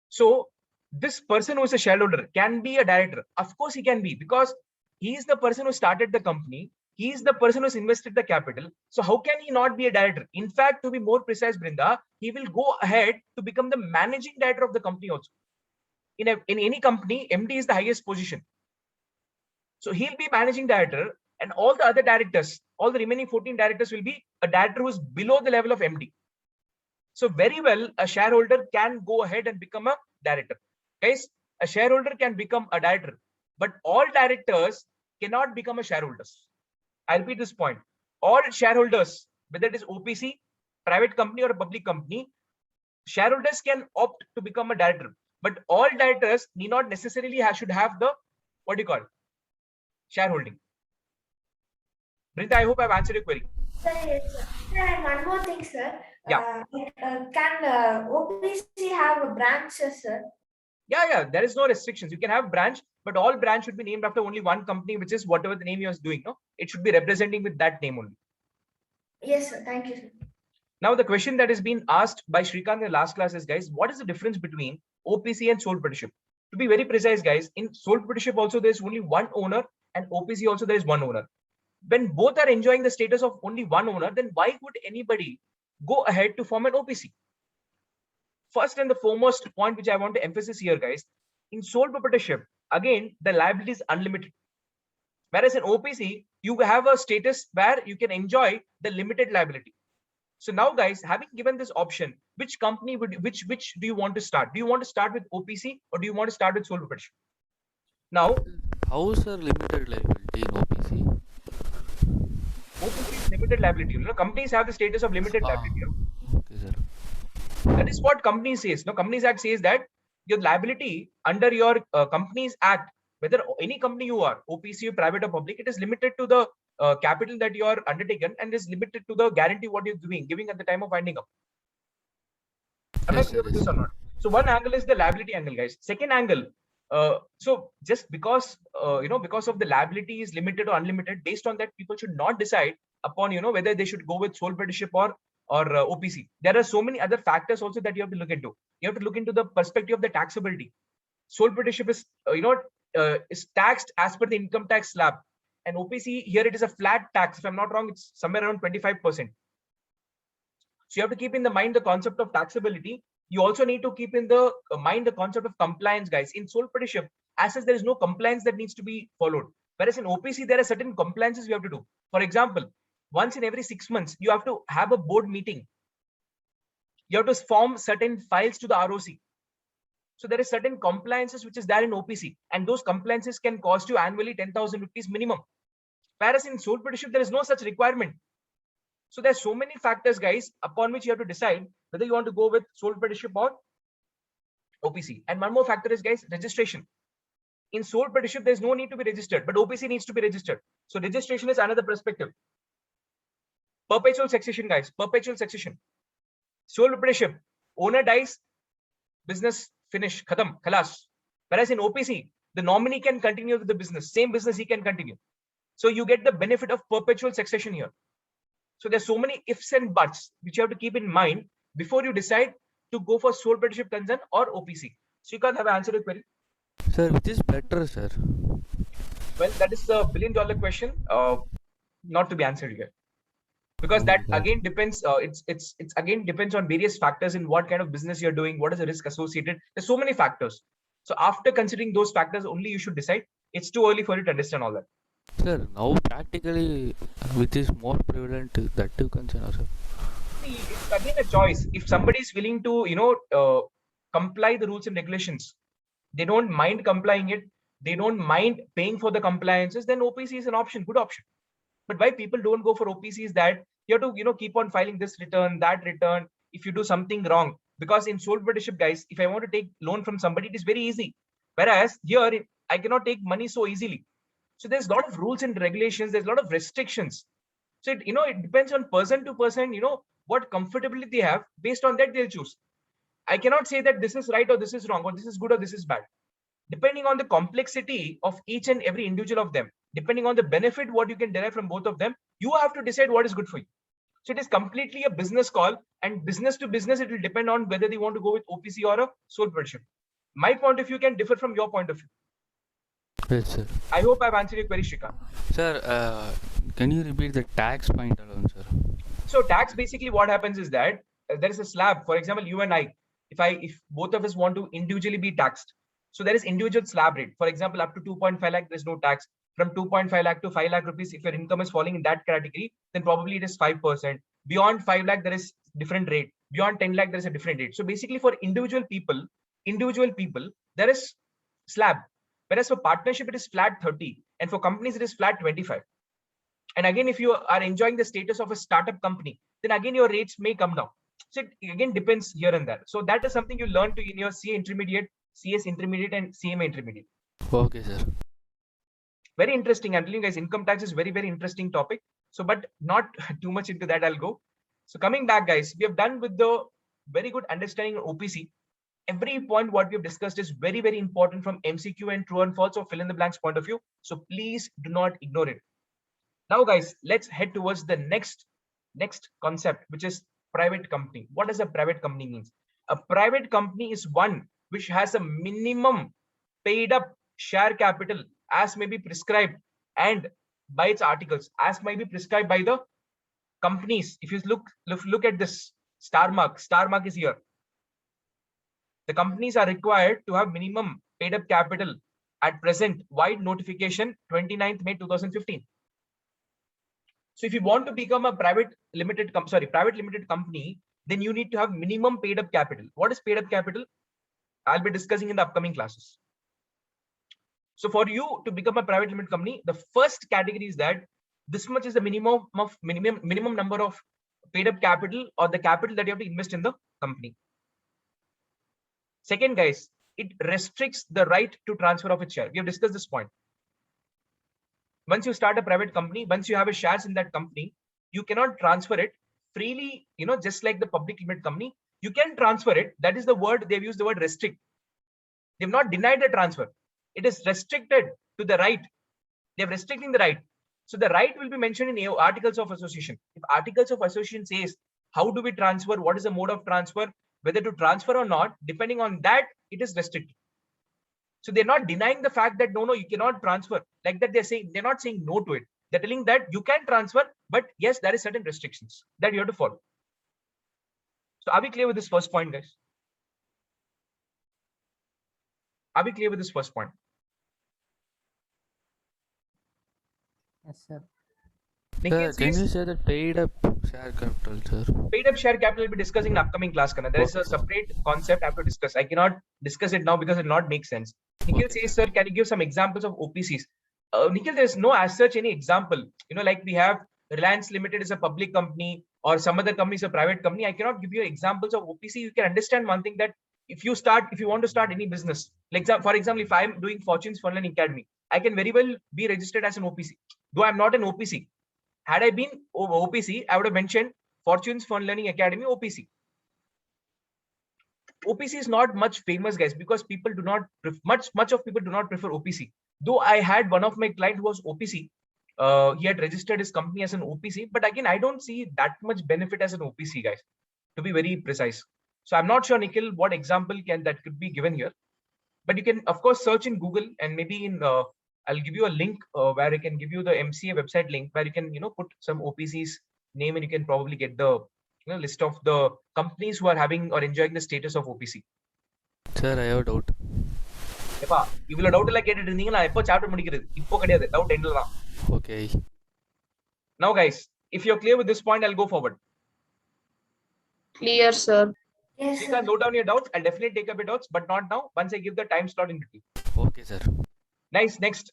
So, this person who is a shareholder can be a director. Of course, he can be, because he is the person who started the company. He is the person who's invested the capital. So how can he not be a director? In fact, to be more precise, Brinda, he will go ahead to become the managing director of the company also. In any company, MD is the highest position. So he'll be managing director, and all the other directors, all the remaining 14 directors will be a director who is below the level of MD. So very well, a shareholder can go ahead and become a director. Guys, a shareholder can become a director, but all directors cannot become a shareholders. I repeat this point. All shareholders, whether it is OPC, private company or a public company, shareholders can opt to become a director. But all directors need not necessarily should have the, shareholding. Brinda, I hope I've answered your query. Sir, yes, sir. Sir, and one more thing, sir. Yeah. Can OPC have a branches, sir? Yeah, there is no restrictions. You can have branch, but all branch should be named after only one company, which is whatever the name you are doing. No, it should be representing with that name only. Yes, sir. Thank you, sir. Now, the question that has been asked by Shrikant in the last class is, guys, what is the difference between OPC and sole proprietorship? To be very precise, guys, in sole proprietorship also there is only one owner, and OPC also there is one owner. When both are enjoying the status of only one owner, then why would anybody go ahead to form an OPC? First and the foremost point which I want to emphasize here, guys, in sole proprietorship, again, the liability is unlimited. Whereas in OPC, you have a status where you can enjoy the limited liability. So now, guys, having given this option, which company which do you want to start? Do you want to start with OPC or do you want to start with sole proprietorship? Now, How is limited liability in OPC? OPC is limited liability. Companies have the status of limited liability. Okay, sir. That is what company says. No, Companies Act says that your liability under your Companies Act, whether any company you are, OPC, private or public, it is limited to the capital that you are undertaken, and is limited to the guarantee what you're giving at the time of winding up. Am I clear with this or not? So one angle is the liability angle, guys. Second angle, so just because because of the liability is limited or unlimited, based on that, people should not decide upon whether they should go with sole proprietorship or OPC. There are so many other factors also that you have to look into. You have to look into the perspective of the taxability. Sole proprietorship is is taxed as per the income tax slab, and OPC here it is a flat tax. If I'm not wrong, it's somewhere around 25%. So you have to keep in the mind the concept of taxability. You also need to keep in the mind the concept of compliance, guys. In sole proprietorship, as such, there is no compliance that needs to be followed. Whereas in OPC, there are certain compliances you have to do. For example, once in every 6 months, you have to have a board meeting. You have to form certain files to the ROC. So there is certain compliances which is there in OPC, and those compliances can cost you annually 10,000 rupees minimum. Whereas in sole proprietorship, there is no such requirement. So there's so many factors, guys, upon which you have to decide whether you want to go with sole proprietorship or OPC. And one more factor is, guys, registration. In sole proprietorship, there's no need to be registered, but OPC needs to be registered. So registration is another perspective. Perpetual succession, guys, perpetual succession. Sole proprietorship, owner dies, business finish, khatam, khalas. Whereas in OPC, the nominee can continue with the business, same business he can continue. So you get the benefit of perpetual succession here. So there's so many ifs and buts which you have to keep in mind before you decide to go for sole proprietorship concern or OPC. So you can't have answered your query. Sir, which is better, sir? Well, that is the $1 billion question, not to be answered here. because Oh that my God. again depends. It's again depends on various factors in what kind of business you're doing, what is the risk associated. There's so many factors. So after considering those factors, only you should decide. It's too early for you to understand all that. Sir, now practically, which is more prevalent, that too concern, sir. See, it's again a choice. If somebody is willing to, comply the rules and regulations, they don't mind complying it, they don't mind paying for the compliances, then OPC is an option, good option. But why people don't go for OPC is that you have to, keep on filing this return, that return, if you do something wrong. Because in sole proprietorship, guys, if I want to take loan from somebody, it is very easy. Whereas here, I cannot take money so easily. So there's a lot of rules and regulations, there's a lot of restrictions. So it depends on person to person, what comfortability they have. Based on that, they'll choose. I cannot say that this is right or this is wrong, or this is good or this is bad. Depending on the complexity of each and every individual of them, depending on the benefit what you can derive from both of them, you have to decide what is good for you. So it is completely a business call, and business to business, it will depend on whether they want to go with OPC or a sole proprietorship. My point of view can differ from your point of view. Yes, sir. I hope I've answered your query, Shrikant. Sir, can you repeat the tax point alone, sir? So tax, basically what happens is that there is a slab. For example, you and I, if both of us want to individually be taxed, so there is individual slab rate. For example, up to 2.5 lakh, there is no tax. From 2.5 lakh to 5 lakh rupees, if your income is falling in that category, then probably it is 5%. Beyond 5 lakh, there is different rate. Beyond 10 lakh, there is a different rate. So basically for individual people, there is slab. Whereas for partnership, it is flat 30. And for companies, it is flat 25. And again, if you are enjoying the status of a startup company, then again, your rates may come down. So it again depends here and there. So that is something you learn in your CA intermediate, CS intermediate, and CMA intermediate. Okay, sir. Very interesting. I'm telling you guys, income tax is very, very interesting topic. So, but not too much into that, I'll go. So coming back, guys, we have done with the very good understanding of OPC. Every point what we have discussed is very, very important from MCQ and true and false or fill in the blanks point of view. So please do not ignore it. Now, guys, let's head towards the next concept, which is private company. What does a private company means? A private company is one which has a minimum paid up share capital as may be prescribed and by its articles, as may be prescribed by the companies. If you look at this star mark is here. The companies are required to have minimum paid up capital at present, wide notification 29th May 2015. So if you want to become a private limited company, then you need to have minimum paid up capital. What is paid up capital? I'll be discussing in the upcoming classes. So for you to become a private limited company, the first category is that this much is the minimum number of paid up capital or the capital that you have to invest in the company. Second, guys, it restricts the right to transfer of its share. We have discussed this point. Once you start a private company, once you have a shares in that company, you cannot transfer it freely, just like the public limited company. You can transfer it. That is the word, they've used the word restrict. They've not denied the transfer. It is restricted to the right. They're restricting the right. So the right will be mentioned in articles of association. If articles of association says, how do we transfer? What is the mode of transfer? Whether to transfer or not, depending on that, it is restricted. So they're not denying the fact that no, you cannot transfer. Like that, they're not saying no to it. They're telling that you can transfer, but yes, there is certain restrictions that you have to follow. So are we clear with this first point, guys? Are we clear with this first point? Yes, sir. Sir, can you say the paid up share capital, sir? Paid up share capital will be discussing in upcoming class. There is a separate concept I have to discuss. I cannot discuss it now because it will not make sense. Nikhil says, sir, can you give some examples of OPCs? Nikhil, there's no as such any example. Like we have Reliance Limited is a public company or some other company is a private company. I cannot give you examples of OPC. You can understand one thing, that if you want to start any business, like for example, if I'm doing Fortunes Fund Learning Academy, I can very well be registered as an OPC, though I'm not an OPC. Had I been OPC, I would have mentioned Fortunes Fund Learning Academy OPC. OPC is not much famous, guys, because people do not much of people do not prefer OPC. Though I had one of my client who was OPC, he had registered his company as an OPC, but again, I don't see that much benefit as an OPC, guys, to be very precise. So I'm not sure, Nikhil, what example that could be given here, but you can of course search in Google, and maybe in I'll give you a link where I can give you the MCA website link where you can put some OPCs name and you can probably get the list of the companies who are having or enjoying the status of OPC. Sir, I have a doubt. எப்பா இவ்வளவு doubt எல்லாம் கேட்டுட்டு இருந்தீங்க நான் எப்போ chapter முடிக்கிறது இப்போ கிடையாது டவுட் எண்ட்ல தான். Okay. Now guys, if you're clear with this point, I'll go forward. Clear, sir. Yes, You sir. can note down your doubts. I'll definitely take up your doubts, but not now. Once I give the time slot in between. Okay, sir. Nice. Next.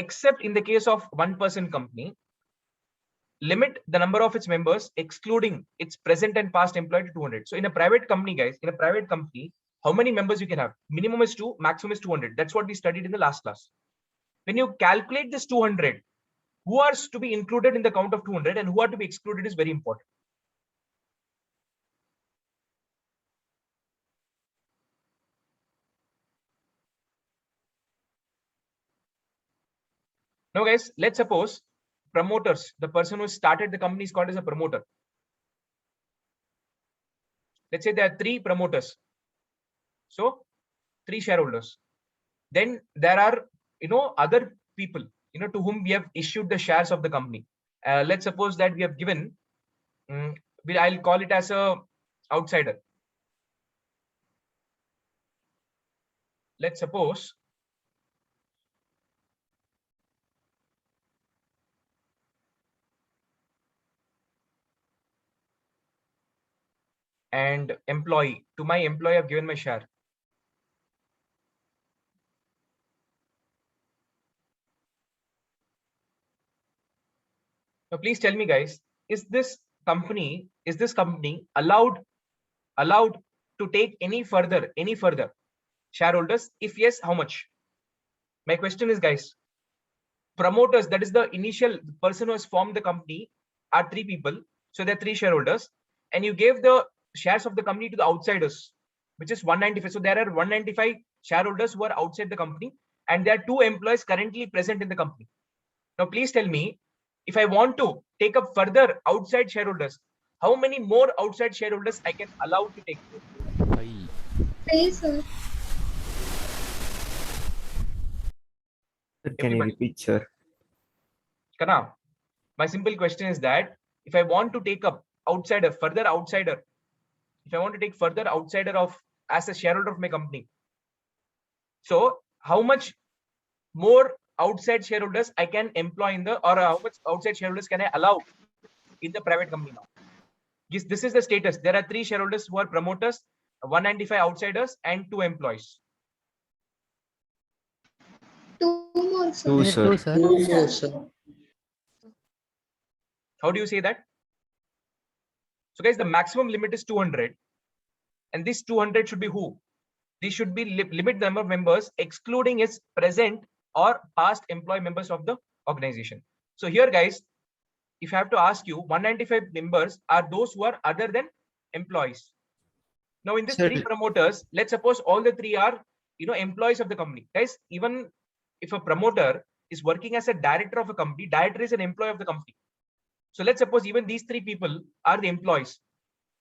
Except in the case of one-person company, limit the number of its members, excluding its present and past employee to 200. So in a private company, guys, in a private company, how many members you can have? Minimum is 2, maximum is 200. That's what we studied in the last class. When you calculate this 200, who are to be included in the count of 200 and who are to be excluded is very important. Now guys, let's suppose promoters, the person who started the company is called as a promoter. Let's say there are 3 promoters. So 3 shareholders. Then there are, other people, to whom we have issued the shares of the company. Let's suppose that we have given, I'll call it as a outsider. Let's suppose and employee. To my employee, I've given my share. Now, please tell me, guys, is this company allowed to take any further shareholders? If yes, how much? My question is, guys, promoters, that is the initial person who has formed the company, are 3 people. So there are 3 shareholders, and you gave the shares of the company to the outsiders, which is 195. So there are 195 shareholders who are outside the company, and there are 2 employees currently present in the company. Now, please tell me, if I want to take up further outside shareholders, how many more outside shareholders I can allow to take? 5. Please, sir. Can you Everybody. repeat, sir? Kana, my simple question is that if I want to take up further outsider, if I want to take further outsider as a shareholder of my company, so how much more outside shareholders I can employ or how much outside shareholders can I allow in the private company now? Yes, this is the status. There are 3 shareholders who are promoters, 195 outsiders, and 2 employees. 2 more, sir. 2, sir. 2, sir. No, sir. How do you say that? So guys, the maximum limit is 200, and this 200 should be who? These should be limit the number of members, excluding its present or past employee members of the organization. So here, guys, if I have to ask you, 195 members are those who are other than employees. Now, in these Sir, 3 promoters, let's suppose all the 3 are, employees of the company. Guys, even if a promoter is working as a director of a company, director is an employee of the company. So let's suppose even these 3 people are the employees.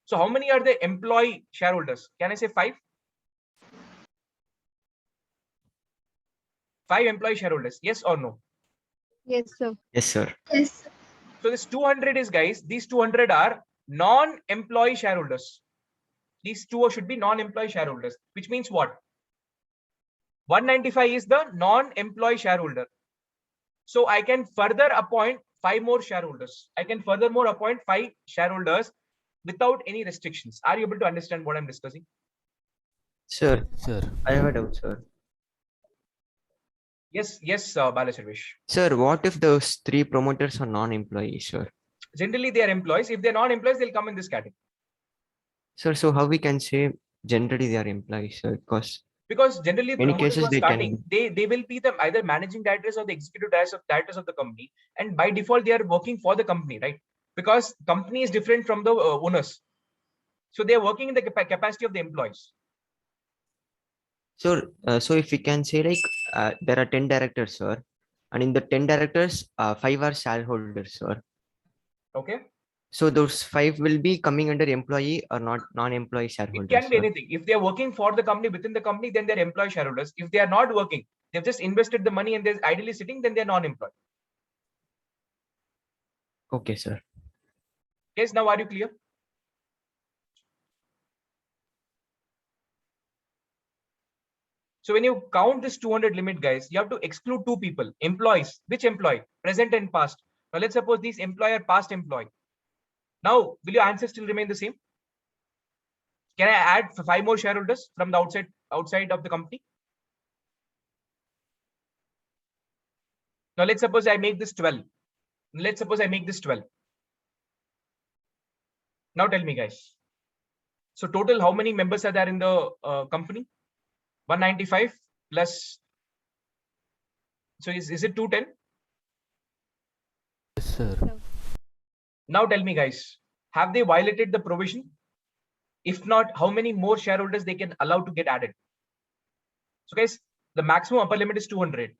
So how many are the employee shareholders? Can I say 5? 5 employee shareholders, yes or no? Yes, sir. Yes, sir. Yes. So this 200 is, guys, these 200 are non-employee shareholders. These 2 should be non-employee shareholders, which means what? 195 is the non-employee shareholder. So I can further appoint 5 more shareholders. I can furthermore appoint 5 shareholders without any restrictions. Are you able to understand what I'm discussing? Sir, Sir. I have a doubt, sir. Yes, Bala Sarvesh. Sir, what if those 3 promoters are non-employees, sir? Generally, they are employees. If they're non-employees, they'll come in this category. Sir, so how we can say generally they are employees, sir? Because generally, Many promoters who cases are they starting, they will be the either managing directors or the executive directors of the company, and by default they are working for the company, right? Because company is different from the owners, so they are working in the capacity of the employees. So, so if we can say like there are 10 directors, sir, and in the 10 directors, 5 are shareholders, sir. Okay, So those 5 will be coming under employee or not non-employee it shareholders. can be sir? anything. If they are working for the company, within the company, then they're employee shareholders. If they are not working, they've just invested the money and they're ideally sitting, then they're non-employed. Okay, sir. Guys, now are you clear? So when you count this 200 limit, guys, you have to exclude two people, employees. Which employee? Present and past. Now let's suppose these employee are past employee. Now, will your answer still remain the same? Can I add 5 more shareholders from the outside of the company? Now let's suppose I make this 12. Let's suppose I make this 12. Now tell me, guys. So total, how many members are there in the company? 195 plus. So is it 210? Yes, sir. Now tell me, guys, have they violated the provision? If not, how many more shareholders they can allow to get added? So guys, the maximum upper limit is 200.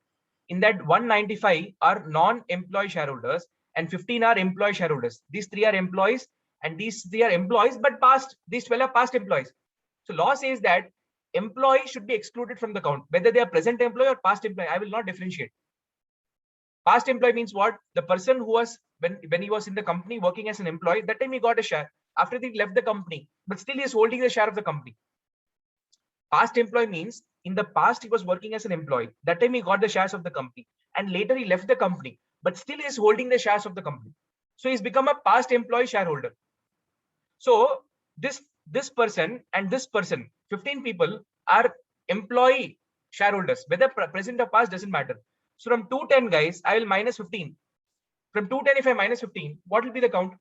In that 195 are non-employee shareholders and 15 are employee shareholders. These 3 are employees and these 3 are employees, but these 12 are past employees. So law says that employee should be excluded from the count, whether they are present employee or past employee. I will not differentiate. Past employee means what? The person who was, when he was in the company working as an employee, that time he got a share. After he left the company, but still he is holding the share of the company. Past employee means in the past he was working as an employee. That time he got the shares of the company, and later he left the company, but still he is holding the shares of the company. So he's become a past employee shareholder. So this person and this person, 15 people are employee shareholders, whether present or past doesn't matter. So from 210, guys, I will minus 15. From 210, if I minus 15, what will be the count?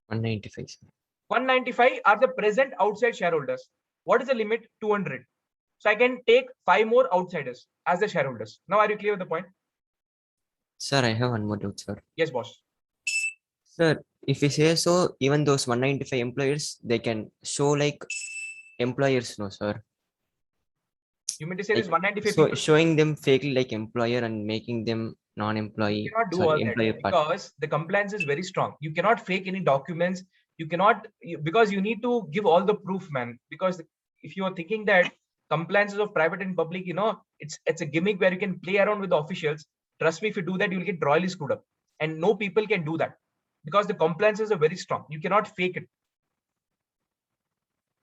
195, sir. 195 are the present outside shareholders. What is the limit? 200. So I can take 5 more outsiders as the shareholders. Now are you clear with the point? Sir, I have one more doubt, sir. Yes, boss. Sir, if we say so, even those 195 employers, they can show like employers, no, sir. You mean to say Like, this 195 so people? showing them fakely like employer and making them non-employee. You cannot do Sorry, all that employer part. because the compliance is very strong. You cannot fake any documents. You cannot, because you need to give all the proof, man. Because if you are thinking that compliance is of private and public, it's a gimmick where you can play around with the officials. Trust me, if you do that, you'll get royally screwed up. And no people can do that because the compliances are very strong. You cannot fake it.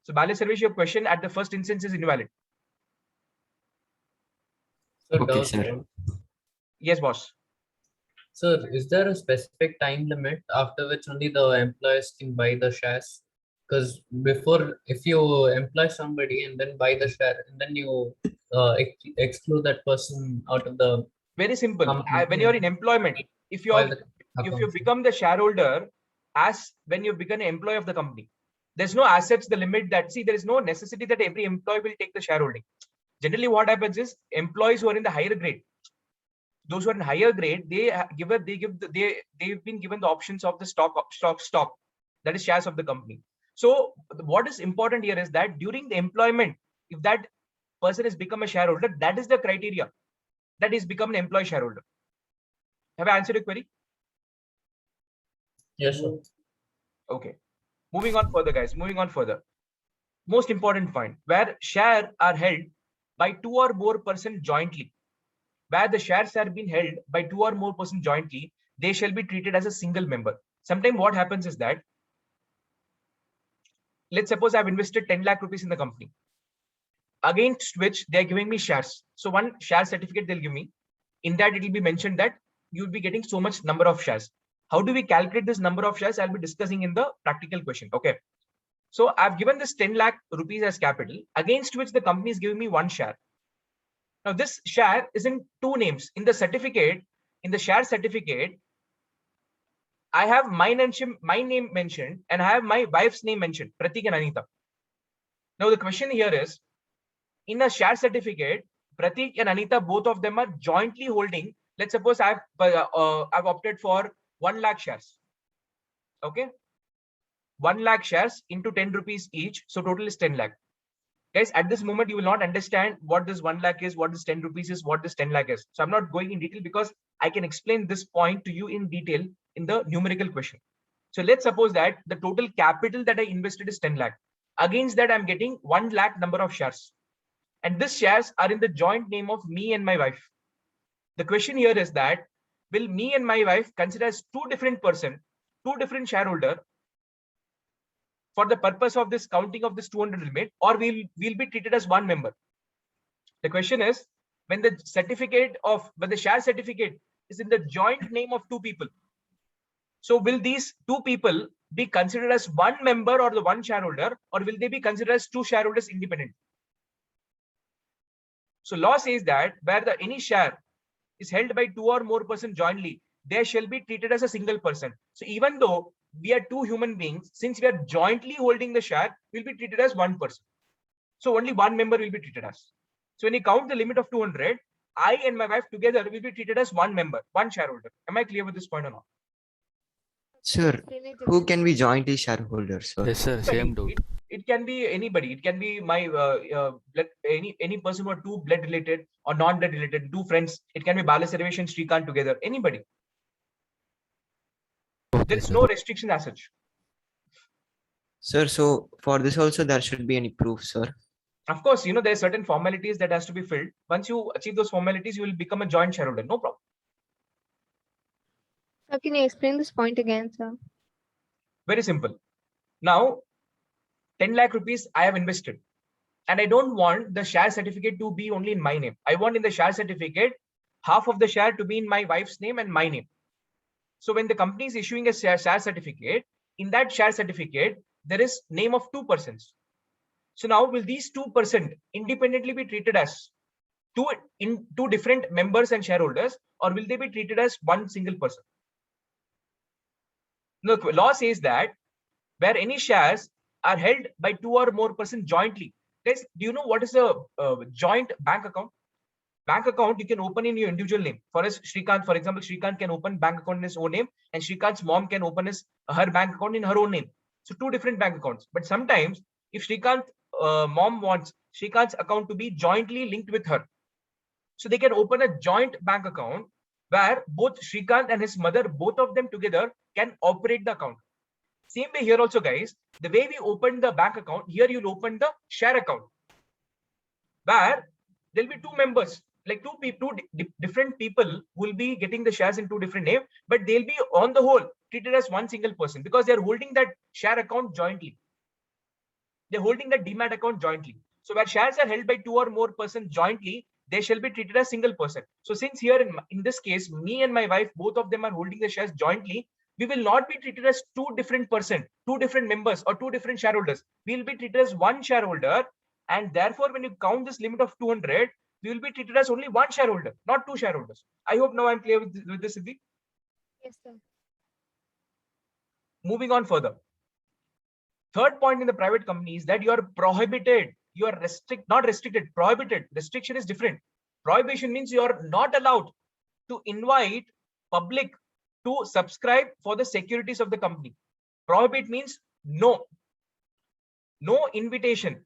So, Bale Sarvesh, your question at the first instance is invalid. Okay, sir. Yes, boss. Sir, is there a specific time limit after which only the employers can buy the shares? Because before, if you employ somebody and then buy the share, and then you exclude that person out of the Very simple. company, When you're in employment, if you become the shareholder as when you become an employee of the company, there's no as such the limit that, see, there is no necessity that every employee will take the shareholding. Generally, what happens is employees who are in the higher grade, those who are in higher grade, they've been given the options of the stock, that is shares of the company. So what is important here is that during the employment, if that person has become a shareholder, that is the criteria that is become an employee shareholder. Have I answered your query? Yes, sir. Okay. Moving on further, guys. Moving on further. Most important point, where shares are held by 2 or more persons jointly. Where the shares are being held by 2 or more persons jointly, they shall be treated as a single member. Sometimes what happens is that, let's suppose I've invested 10 lakh rupees in the company, against which they're giving me shares. So one share certificate they'll give me. In that, it will be mentioned that you'll be getting so much number of shares. How do we calculate this number of shares? I'll be discussing in the practical question. Okay. So I've given this 10 lakh rupees as capital, against which the company is giving me 1 share. Now this share is in 2 names. In the certificate, in the share certificate, I have my name mentioned and I have my wife's name mentioned, Pratik and Anita. Now the question here is, in a share certificate, Pratik and Anita, both of them are jointly holding. Let's suppose I've opted for 1 lakh shares. Okay. 1 lakh shares into 10 rupees each. So total is 10 lakh. Guys, at this moment, you will not understand what this 1 lakh is, what this 10 rupees is, what this 10 lakh is. So I'm not going in detail because I can explain this point to you in detail in the numerical question. So let's suppose that the total capital that I invested is 10 lakh. Against that, I'm getting 1 lakh number of shares. And these shares are in the joint name of me and my wife. The question here is that will me and my wife consider as two different person, two different shareholder for the purpose of this counting of this 200 limit, or we'll be treated as one member? The question is, when the share certificate is in the joint name of two people, so will these two people be considered as one member or the one shareholder, or will they be considered as two shareholders independent? So law says that where any share is held by two or more persons jointly, they shall be treated as a single person. So even though we are two human beings, since we are jointly holding the share, we'll be treated as one person. So only one member will be treated as. So when you count the limit of 200, I and my wife together will be treated as one member, one shareholder. Am I clear with this point or not? Sir, who can be jointly shareholders, sir? Yes, sir. Same doubt. It can be anybody. It can be my blood, any person who are two blood related or non-blood related, two friends. It can be Bala Sarvesh and Shrikant together. Anybody. Okay, There is sir. no restriction as such. Sir, so for this also there should be any proof, sir. Of course, there are certain formalities that has to be filled. Once you achieve those formalities, you will become a joint shareholder. No problem. Sir, can you explain this point again, sir? Very simple. Now, 10 lakh rupees I have invested, and I don't want the share certificate to be only in my name. I want in the share certificate, half of the share to be in my wife's name and my name. So when the company is issuing a share certificate, in that share certificate, there is name of two persons. So now will these 2% independently be treated as two different members and shareholders, or will they be treated as one single person? No, the law says that where any shares are held by two or more persons jointly. Guys, do you know what is a joint bank account? Bank account you can open in your individual name. For us, Shrikant, for example, Shrikant can open bank account in his own name, and Shrikant's mom can open her bank account in her own name. So two different bank accounts. But sometimes if Shrikant mom wants Shrikant's account to be jointly linked with her, so they can open a joint bank account where both Shrikant and his mother, both of them together, can operate the account. Same way here also, guys, the way we open the bank account, here you'll open the share account, where there'll be two members, like two different people will be getting the shares in two different names, but they'll be on the whole treated as one single person because they're holding that share account jointly. They're holding the demat account jointly. So where shares are held by two or more persons jointly, they shall be treated as single person. So since here in this case, me and my wife, both of them are holding the shares jointly, we will not be treated as two different persons, two different members or two different shareholders. We will be treated as one shareholder. And therefore, when you count this limit of 200, we will be treated as only one shareholder, not two shareholders. I hope now I'm clear with this, Siddhi. Yes, sir. Moving on further. Third point in the private company is that you are prohibited. You are not restricted, prohibited. Restriction is different. Prohibition means you are not allowed to invite public to subscribe for the securities of the company. Prohibit means no. No invitation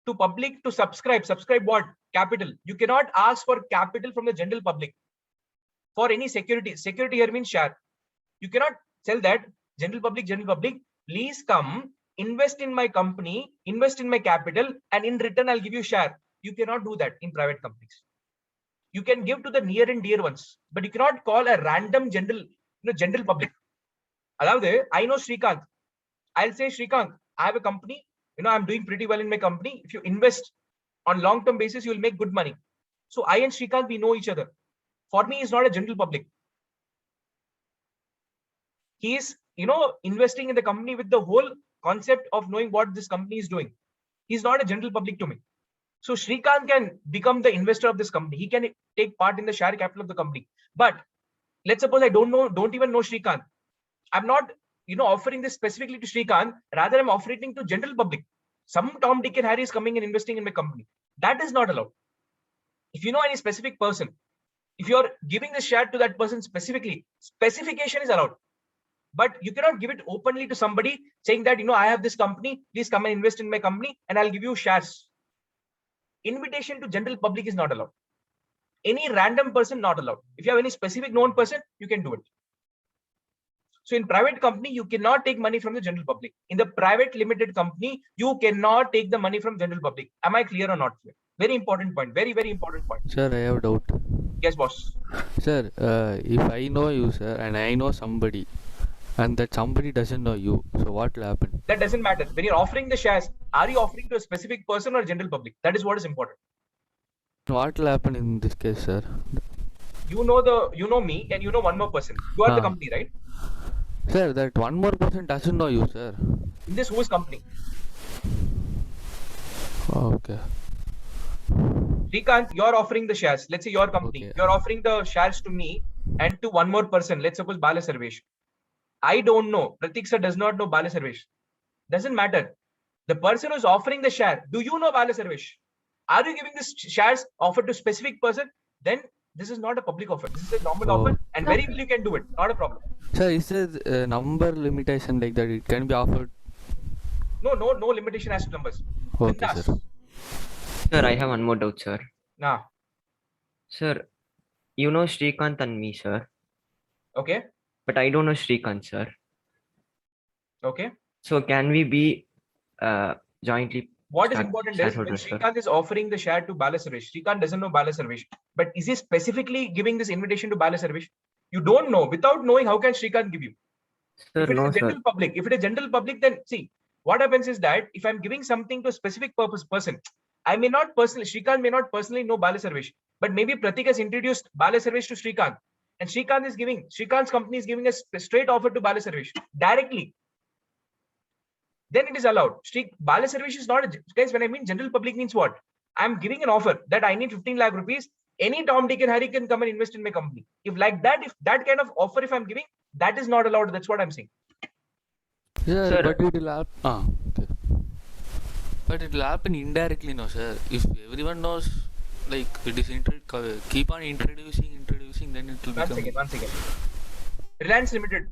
to public to subscribe. Subscribe what? Capital. You cannot ask for capital from the general public for any security. Security here means share. You cannot tell that general public, please come, invest in my company, invest in my capital, and in return, I'll give you share. You cannot do that in private companies. You can give to the near and dear ones, but you cannot call a random general public. I know Shrikant. I'll say, Shrikant, I have a company. I'm doing pretty well in my company. If you invest on long-term basis, you will make good money. So I and Shrikant, we know each other. For me, he's not a general public. He is, investing in the company with the whole concept of knowing what this company is doing. He's not a general public to me. So Shrikant can become the investor of this company. He can take part in the share capital of the company. But let's suppose I don't even know Shrikant. I'm not, offering this specifically to Shrikant. Rather, I'm offering it to general public. Some Tom, Dick, and Harry is coming and investing in my company. That is not allowed. If you know any specific person, if you're giving the share to that person specifically, specification is allowed. But you cannot give it openly to somebody saying that, I have this company, please come and invest in my company and I'll give you shares. Invitation to general public is not allowed. Any random person not allowed. If you have any specific known person, you can do it. So in private company, you cannot take money from the general public. In the private limited company, you cannot take the money from general public. Am I clear or not clear? Very important point. Very, very important point. Sir, I have a doubt. Yes, boss. Sir, if I know you, sir, and I know somebody, and that somebody doesn't know you, so what will happen? That doesn't matter. When you're offering the shares, are you offering to a specific person or general public? That is what is important. What will happen in this case, sir? You know me, and you know one more person. You are the Ah. company, right? Sir, that one more person doesn't know you, sir. In this, whose company? Okay. Srikanth, you're offering the shares. Let's say your company. Okay. You're offering the shares to me and to one more person. Let's suppose Bala Sarvesh. I don't know. Pratik sir does not know Bala Sarvesh. Doesn't matter. The person who's offering the share, do you know Bala Sarvesh? Are you giving this shares offered to specific person? Then this is not a public offer. This is a normal Oh. offer, and very well you can do it. Not a problem. Sir, is there a number limitation like that? It can be offered. No limitation as to numbers. Okay, Bindas. sir. Sir, I have one more doubt, sir. Nah. Sir, you know Srikanth and me, sir, Okay. but I don't know Srikanth, sir. Okay. So can we be jointly? What is Start- important is when shareholders, sir. Srikanth is offering the share to Bala Sarvesh. Srikanth doesn't know Bala Sarvesh, but is he specifically giving this invitation to Bala Sarvesh? You don't know. Without knowing, how can Srikanth give you? Sir, If it is no, a sir. general public, if it is general public, then see what happens is that if I'm giving something to a specific person, I may not personally, Srikanth may not personally know Bala Sarvesh, but maybe Pratik has introduced Bala Sarvesh to Srikanth, and Srikanth's company is giving a straight offer to Bala Sarvesh directly. Then it is allowed. Bala Sarvesh is not guys. When I mean general public means what? I'm giving an offer that I need 15 lakh rupees. Any Tom, Dick, and Harry can come and invest in my company. If that kind of offer, if I'm giving, that is not allowed. That's what I'm saying. Sir, Sir. but it will happen. Okay. But it will happen indirectly, no, sir. If everyone knows, like it is keep on introducing, then it will become. One second. Reliance Limited.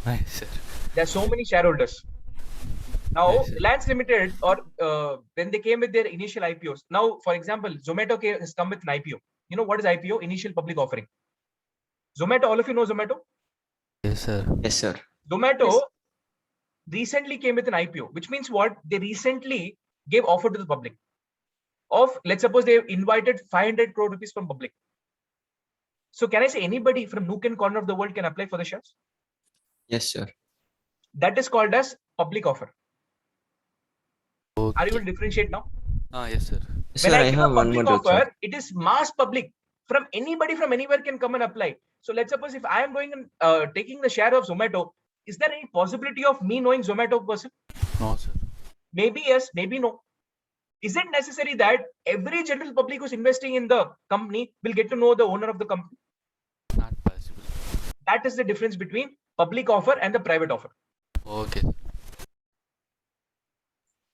Nice, sir. There are so many shareholders. Now, Yes, sir. Reliance Limited, or when they came with their initial IPOs. Now, for example, Zomato has come with an IPO. You know what is IPO? Initial public offering. Zomato, all of you know Zomato? Yes, sir. Yes, sir. Zomato recently came with an IPO, which means what? They recently gave offer to the public of, let's suppose they invited 500 crore rupees from public. So can I say anybody from nook and corner of the world can apply for the shares? Yes, sir. That is called as public offer. Okay. Are you able to differentiate now? Yes, sir. Sir, When I give a have one more public doubt, sir. offer, it is mass public. From anybody from anywhere can come and apply. So let's suppose if I am going and taking the share of Zomato, is there any possibility of me knowing Zomato person? No, sir. Maybe yes, maybe no. Is it necessary that every general public who's investing in the company will get to know the owner of the company? Not possible. That is the difference between public offer and the private offer. Okay.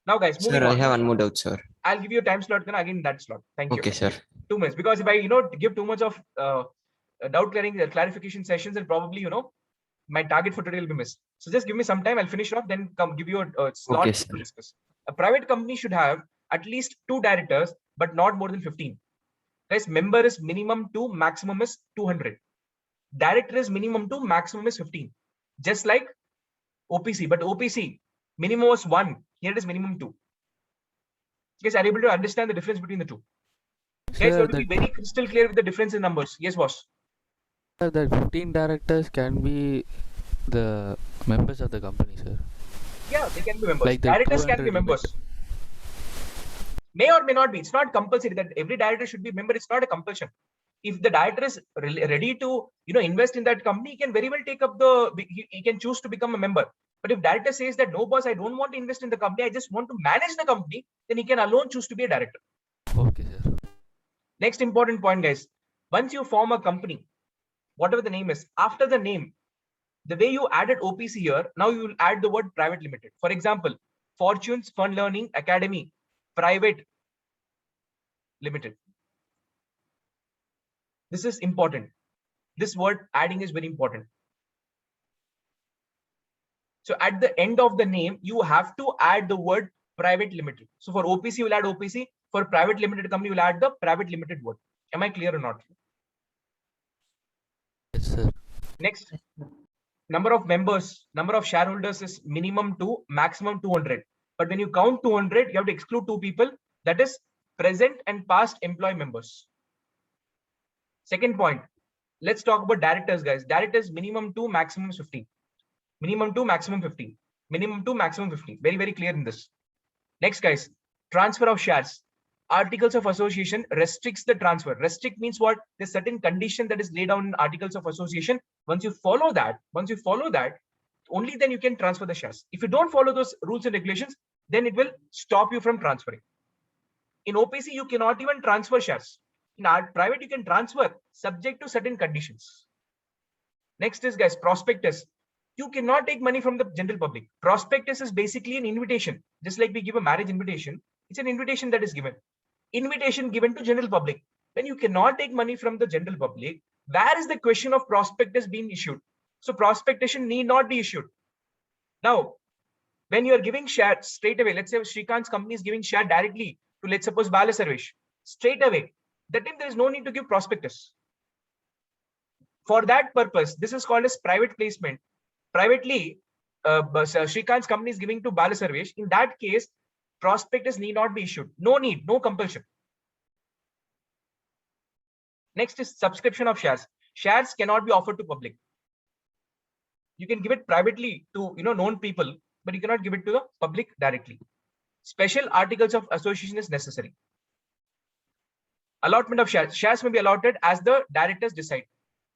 Now, guys, moving Sir, I on. have one more doubt, sir. I'll give you a time slot, then again that slot. Thank you. Okay, sir. 2 minutes, because if I give too much of doubt clarification sessions, then probably my target for today will be missed. So just give me some time. I'll finish off, then give you a slot Okay, to sir. discuss. A private company should have at least 2 directors, but not more than 15. Guys, member is minimum 2, maximum is 200. Director is minimum 2, maximum is 15. Just like OPC, but OPC minimum was 1. Here it is minimum 2. Guys, are you able to understand the difference between the two? Guys, you Sir, have to be very crystal clear with the difference in numbers. Yes, boss. that 15 directors can be the members of the company, sir. Yeah, they can be members. Like the Directors can be 200 members. May or may not be. It's not compulsory that every director should be a member. It's not a compulsion. If the director is ready to, invest in that company, he can very well take up he can choose to become a member. But if director says that no, boss, I don't want to invest in the company, I just want to manage the company, then he can alone choose to be a director. Okay, sir. Next important point, guys. Once you form a company, whatever the name is, after the name, the way you added OPC here, now you will add the word private limited. For example, Fortunes Fund Learning Academy Private Limited. This is important. This word adding is very important. So at the end of the name, you have to add the word private limited. So for OPC, you will add OPC. For private limited company, you will add the private limited word. Am I clear or not? Yes, sir. Next, number of members, number of shareholders is minimum 2, maximum 200. But when you count 200, you have to exclude 2 people. That is present and past employee members. Second point, let's talk about directors, guys. Directors minimum 2, maximum 50. Minimum 2, maximum 50. Minimum 2, maximum 50. Very, very clear in this. Next, guys, transfer of shares. Articles of association restricts the transfer. Restrict means what? There's certain condition that is laid down in articles of association. Once you follow that, only then you can transfer the shares. If you don't follow those rules and regulations, then it will stop you from transferring. In OPC, you cannot even transfer shares. In private, you can transfer subject to certain conditions. Next is, guys, prospectus. You cannot take money from the general public. Prospectus is basically an invitation. Just like we give a marriage invitation, it's an invitation that is given. Invitation given to general public. When you cannot take money from the general public, where is the question of prospectus being issued? So prospectation need not be issued. Now, when you are giving share straight away, let's say Shrikant's company is giving share directly to, let's suppose, Bala Sarvesh, straight away, that time there is no need to give prospectus. For that purpose, this is called as private placement. Privately, Shrikant's company is giving to Bala Sarvesh. In that case, prospectus need not be issued. No need, no compulsion. Next is subscription of shares. Shares cannot be offered to public. You can give it privately to known people, but you cannot give it to the public directly. Special articles of association is necessary. Allotment of shares. Shares may be allotted as the directors decide.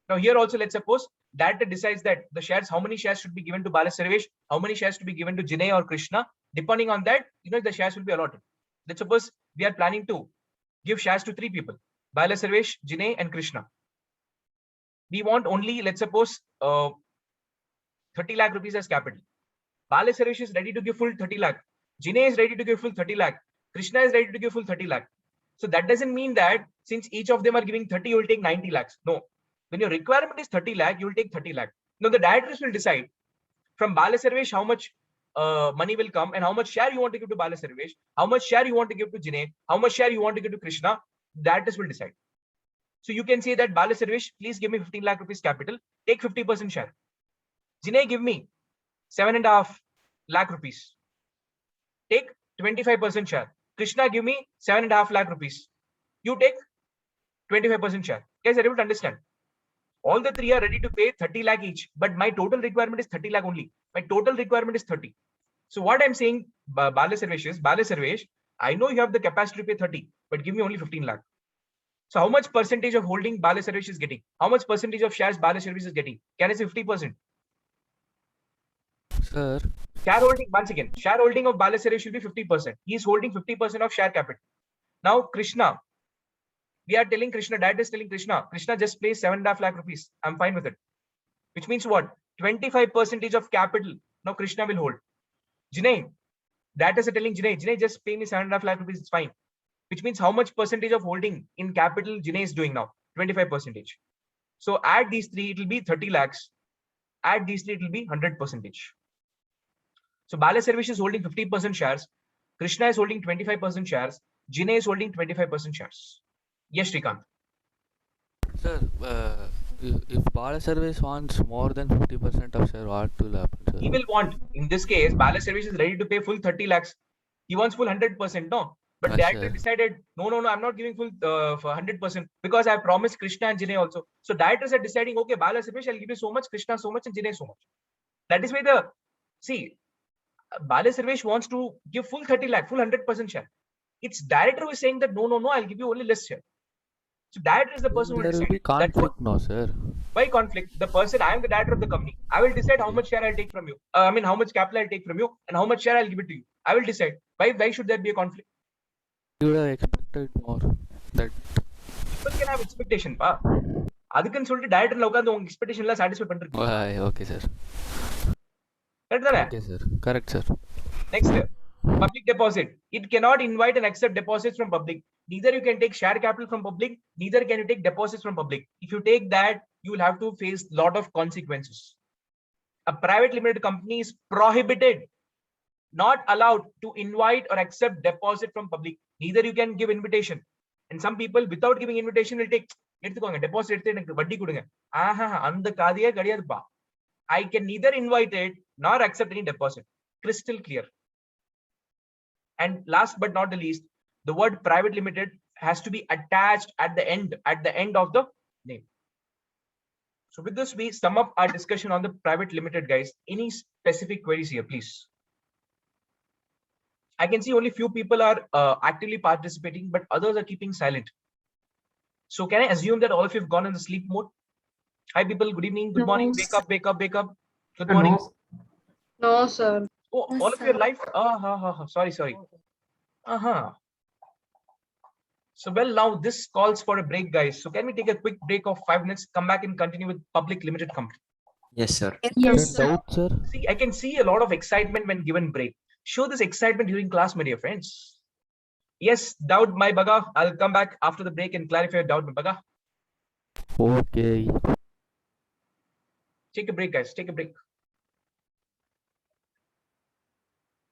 Now here also, let's suppose director decides that the shares, how many shares should be given to Bala Sarvesh, how many shares to be given to Jinay or Krishna. Depending on that, the shares will be allotted. Let's suppose we are planning to give shares to 3 people, Bala Sarvesh, Jinay and Krishna. We want only, let's suppose, 30 lakh rupees as capital. Bala Sarvesh is ready to give full 30 lakh. Jinay is ready to give full 30 lakh. Krishna is ready to give full 30 lakh. So that doesn't mean that since each of them are giving 30, you will take 90 lakhs. No. When your requirement is 30 lakh, you will take 30 lakh. Now the directors will decide from Bala Sarvesh how much money will come and how much share you want to give to Bala Sarvesh, how much share you want to give to Jinay, how much share you want to give to Krishna. Directors will decide. So you can say that Bala Sarvesh, please give me 15 lakh rupees capital, take 50% share. Jinay, give me 7.5 lakh rupees, take 25% share. Krishna, give me 7.5 lakh rupees. You take 25% share. Guys, are you able to understand? All the 3 are ready to pay 30 lakh each, but my total requirement is 30 lakh only. My total requirement is 30. So what I'm saying, Bala Sarvesh is, Bala Sarvesh, I know you have the capacity to pay 30, but give me only 15 lakh. So how much percentage of holding Bala Sarvesh is getting? How much percentage of shares Bala Sarvesh is getting? Can I say 50%? Sir. Shareholding, once again, shareholding of Bala Sarvesh will be 50%. He is holding 50% of share capital. Now, Krishna, we are telling Krishna, dad is telling Krishna, Krishna just pays 7.5 lakh rupees. I'm fine with it. Which means what? 25% of capital. Now Krishna will hold. Jinay, dad is telling Jinay, Jinay just pay me 7.5 lakh rupees. It's fine. Which means how much percentage of holding in capital Jinay is doing now? 25%. So add these 3, it will be 30 lakhs. Add these 3, it will be 100%. So Bala Sarvesh is holding 50% shares. Krishna is holding 25% shares. Jinay is holding 25% shares. Yes, Shrikant. Sir, if Bala Sarvesh wants more than 50% of share, what will happen, sir? He will want, in this case, Bala Sarvesh is ready to pay full 30 lakhs. He wants full 100%, no? But director decided, no, I'm not giving full 100% because I promised Krishna and Jinay also. So directors are deciding, okay, Bala Sarvesh, I'll give you so much, Krishna so much, and Jinay so much. That is why Bala Sarvesh wants to give full 30 lakh, full 100% share. It's director who is saying that, no, I'll give you only less share. So director is the person who will decide. There will be conflict, no, sir. Why conflict? The person, I am the director of the company. I will decide how much share I'll take from you. How much capital I'll take from you and how much share I'll give it to you. I will decide. Why should there be a conflict? You would have expected more. That People can have expectation, pa. Adukku solli director la ukand unga expectation la satisfy pandrukku. Okay, sir. Correct thana? Okay, sir. Correct, sir. Next, public deposit. It cannot invite and accept deposits from public. Neither you can take share capital from public, neither can you take deposits from public. If you take that, you will have to face a lot of consequences. A private limited company is prohibited, not allowed to invite or accept deposit from public. Neither you can give invitation. And some people, without giving invitation, will take deposit. I can neither invite it nor accept any deposit. Crystal clear. And last but not the least, the word private limited has to be attached at the end of the name. So with this, we sum up our discussion on the private limited, guys. Any specific queries here, please? I can see only few people are actively participating, but others are keeping silent. So can I assume that all of you have gone in the sleep mode? Hi, people. Good evening. Good morning. Wake up, wake up, wake up. Good morning. No, sir. Oh, No, all of your sir. life. Sorry. So, well, now this calls for a break, guys. So can we take a quick break of 5 minutes, come back and continue with public limited company? Yes, sir. Yes, sir. Doubt, sir. See, I can see a lot of excitement when given break. Show this excitement during class, my dear friends. Yes, doubt my baga. I'll come back after the break and clarify your doubt, my baga. Okay. Take a break, guys. Take a break.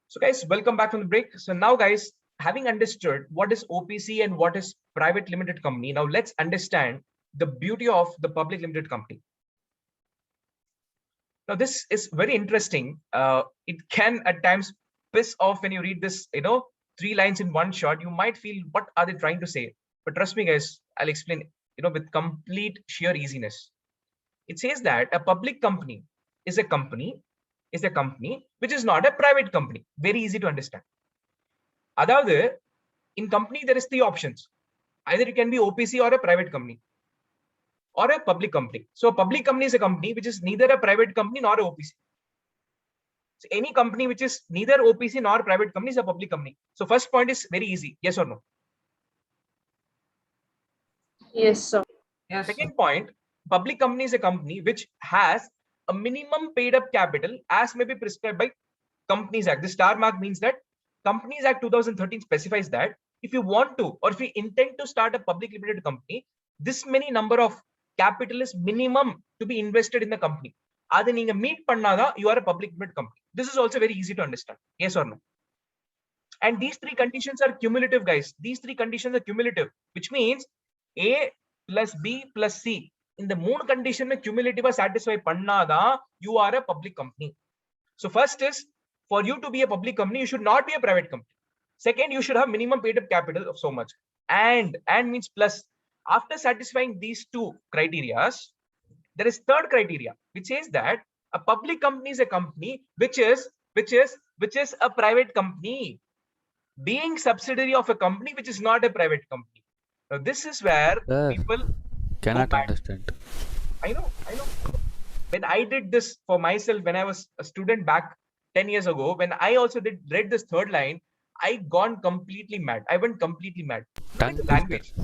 So, guys, welcome back from the break. So now, guys, having understood what is OPC and what is private limited company, now let's understand the beauty of the public limited company. Now, this is very interesting. It can at times piss off when you read this, 3 lines in one shot. You might feel, what are they trying to say? But trust me, guys, I'll explain, with complete sheer easiness. It says that a public company is a company which is not a private company. Very easy to understand. Adavadhu, in company, there is 3 options. Either you can be OPC or a private company or a public company. So a public company is a company which is neither a private company nor a OPC. So any company which is neither OPC nor private company is a public company. So first point is very easy. Yes or no? Yes, sir. Yes, sir. Second point, public company is a company which has a minimum paid up capital as may be prescribed by Companies Act. The star mark means that Companies Act 2013 specifies that if you want to or if you intend to start a public limited company, this many number of capital is minimum to be invested in the company. Adu neenga meet pannada, you are a public limited company. This is also very easy to understand. Yes or no? And these 3 conditions are cumulative, guys. These 3 conditions are cumulative, which means A plus B plus C. In the 3 condition cumulative satisfy pannada, you are a public company. So first is, for you to be a public company, you should not be a private company. Second, you should have minimum paid up capital of so much. And means plus. After satisfying these 2 criteria, there is third criteria, which says that a public company is a company which is a private company, being subsidiary of a company which is not a private company. Now this is where Sir, people cannot back. understand. I know. When I did this for myself, when I was a student back 10 years ago, when I also read this third line, I gone completely mad. I went completely mad. Look at the language.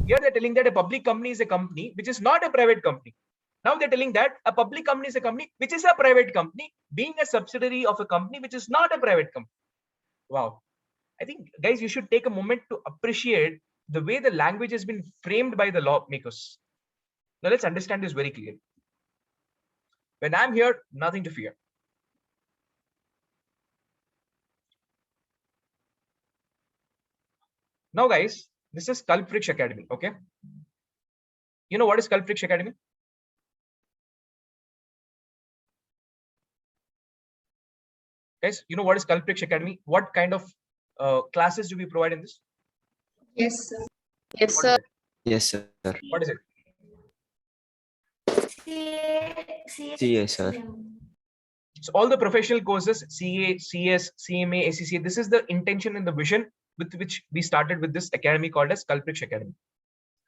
Here they're telling that a public company is a company which is not a private company. Now they're telling that a public company is a company which is a private company, being a subsidiary of a company which is not a private company. Wow. I think, guys, you should take a moment to appreciate the way the language has been framed by the lawmakers. Now let's understand this very clearly. When I'm here, nothing to fear. Now, guys, this is Kalprix Academy, okay? You know what is Kalprix Academy? Guys, you know what is Kalprix Academy? What kind of classes do we provide in this? Yes, sir. Yes, What sir. is it? Yes, sir. What is it? CA, sir. So all the professional courses, CA, CS, CMA, ACCA, this is the intention and the vision with which we started with this academy called as Kalprix Academy.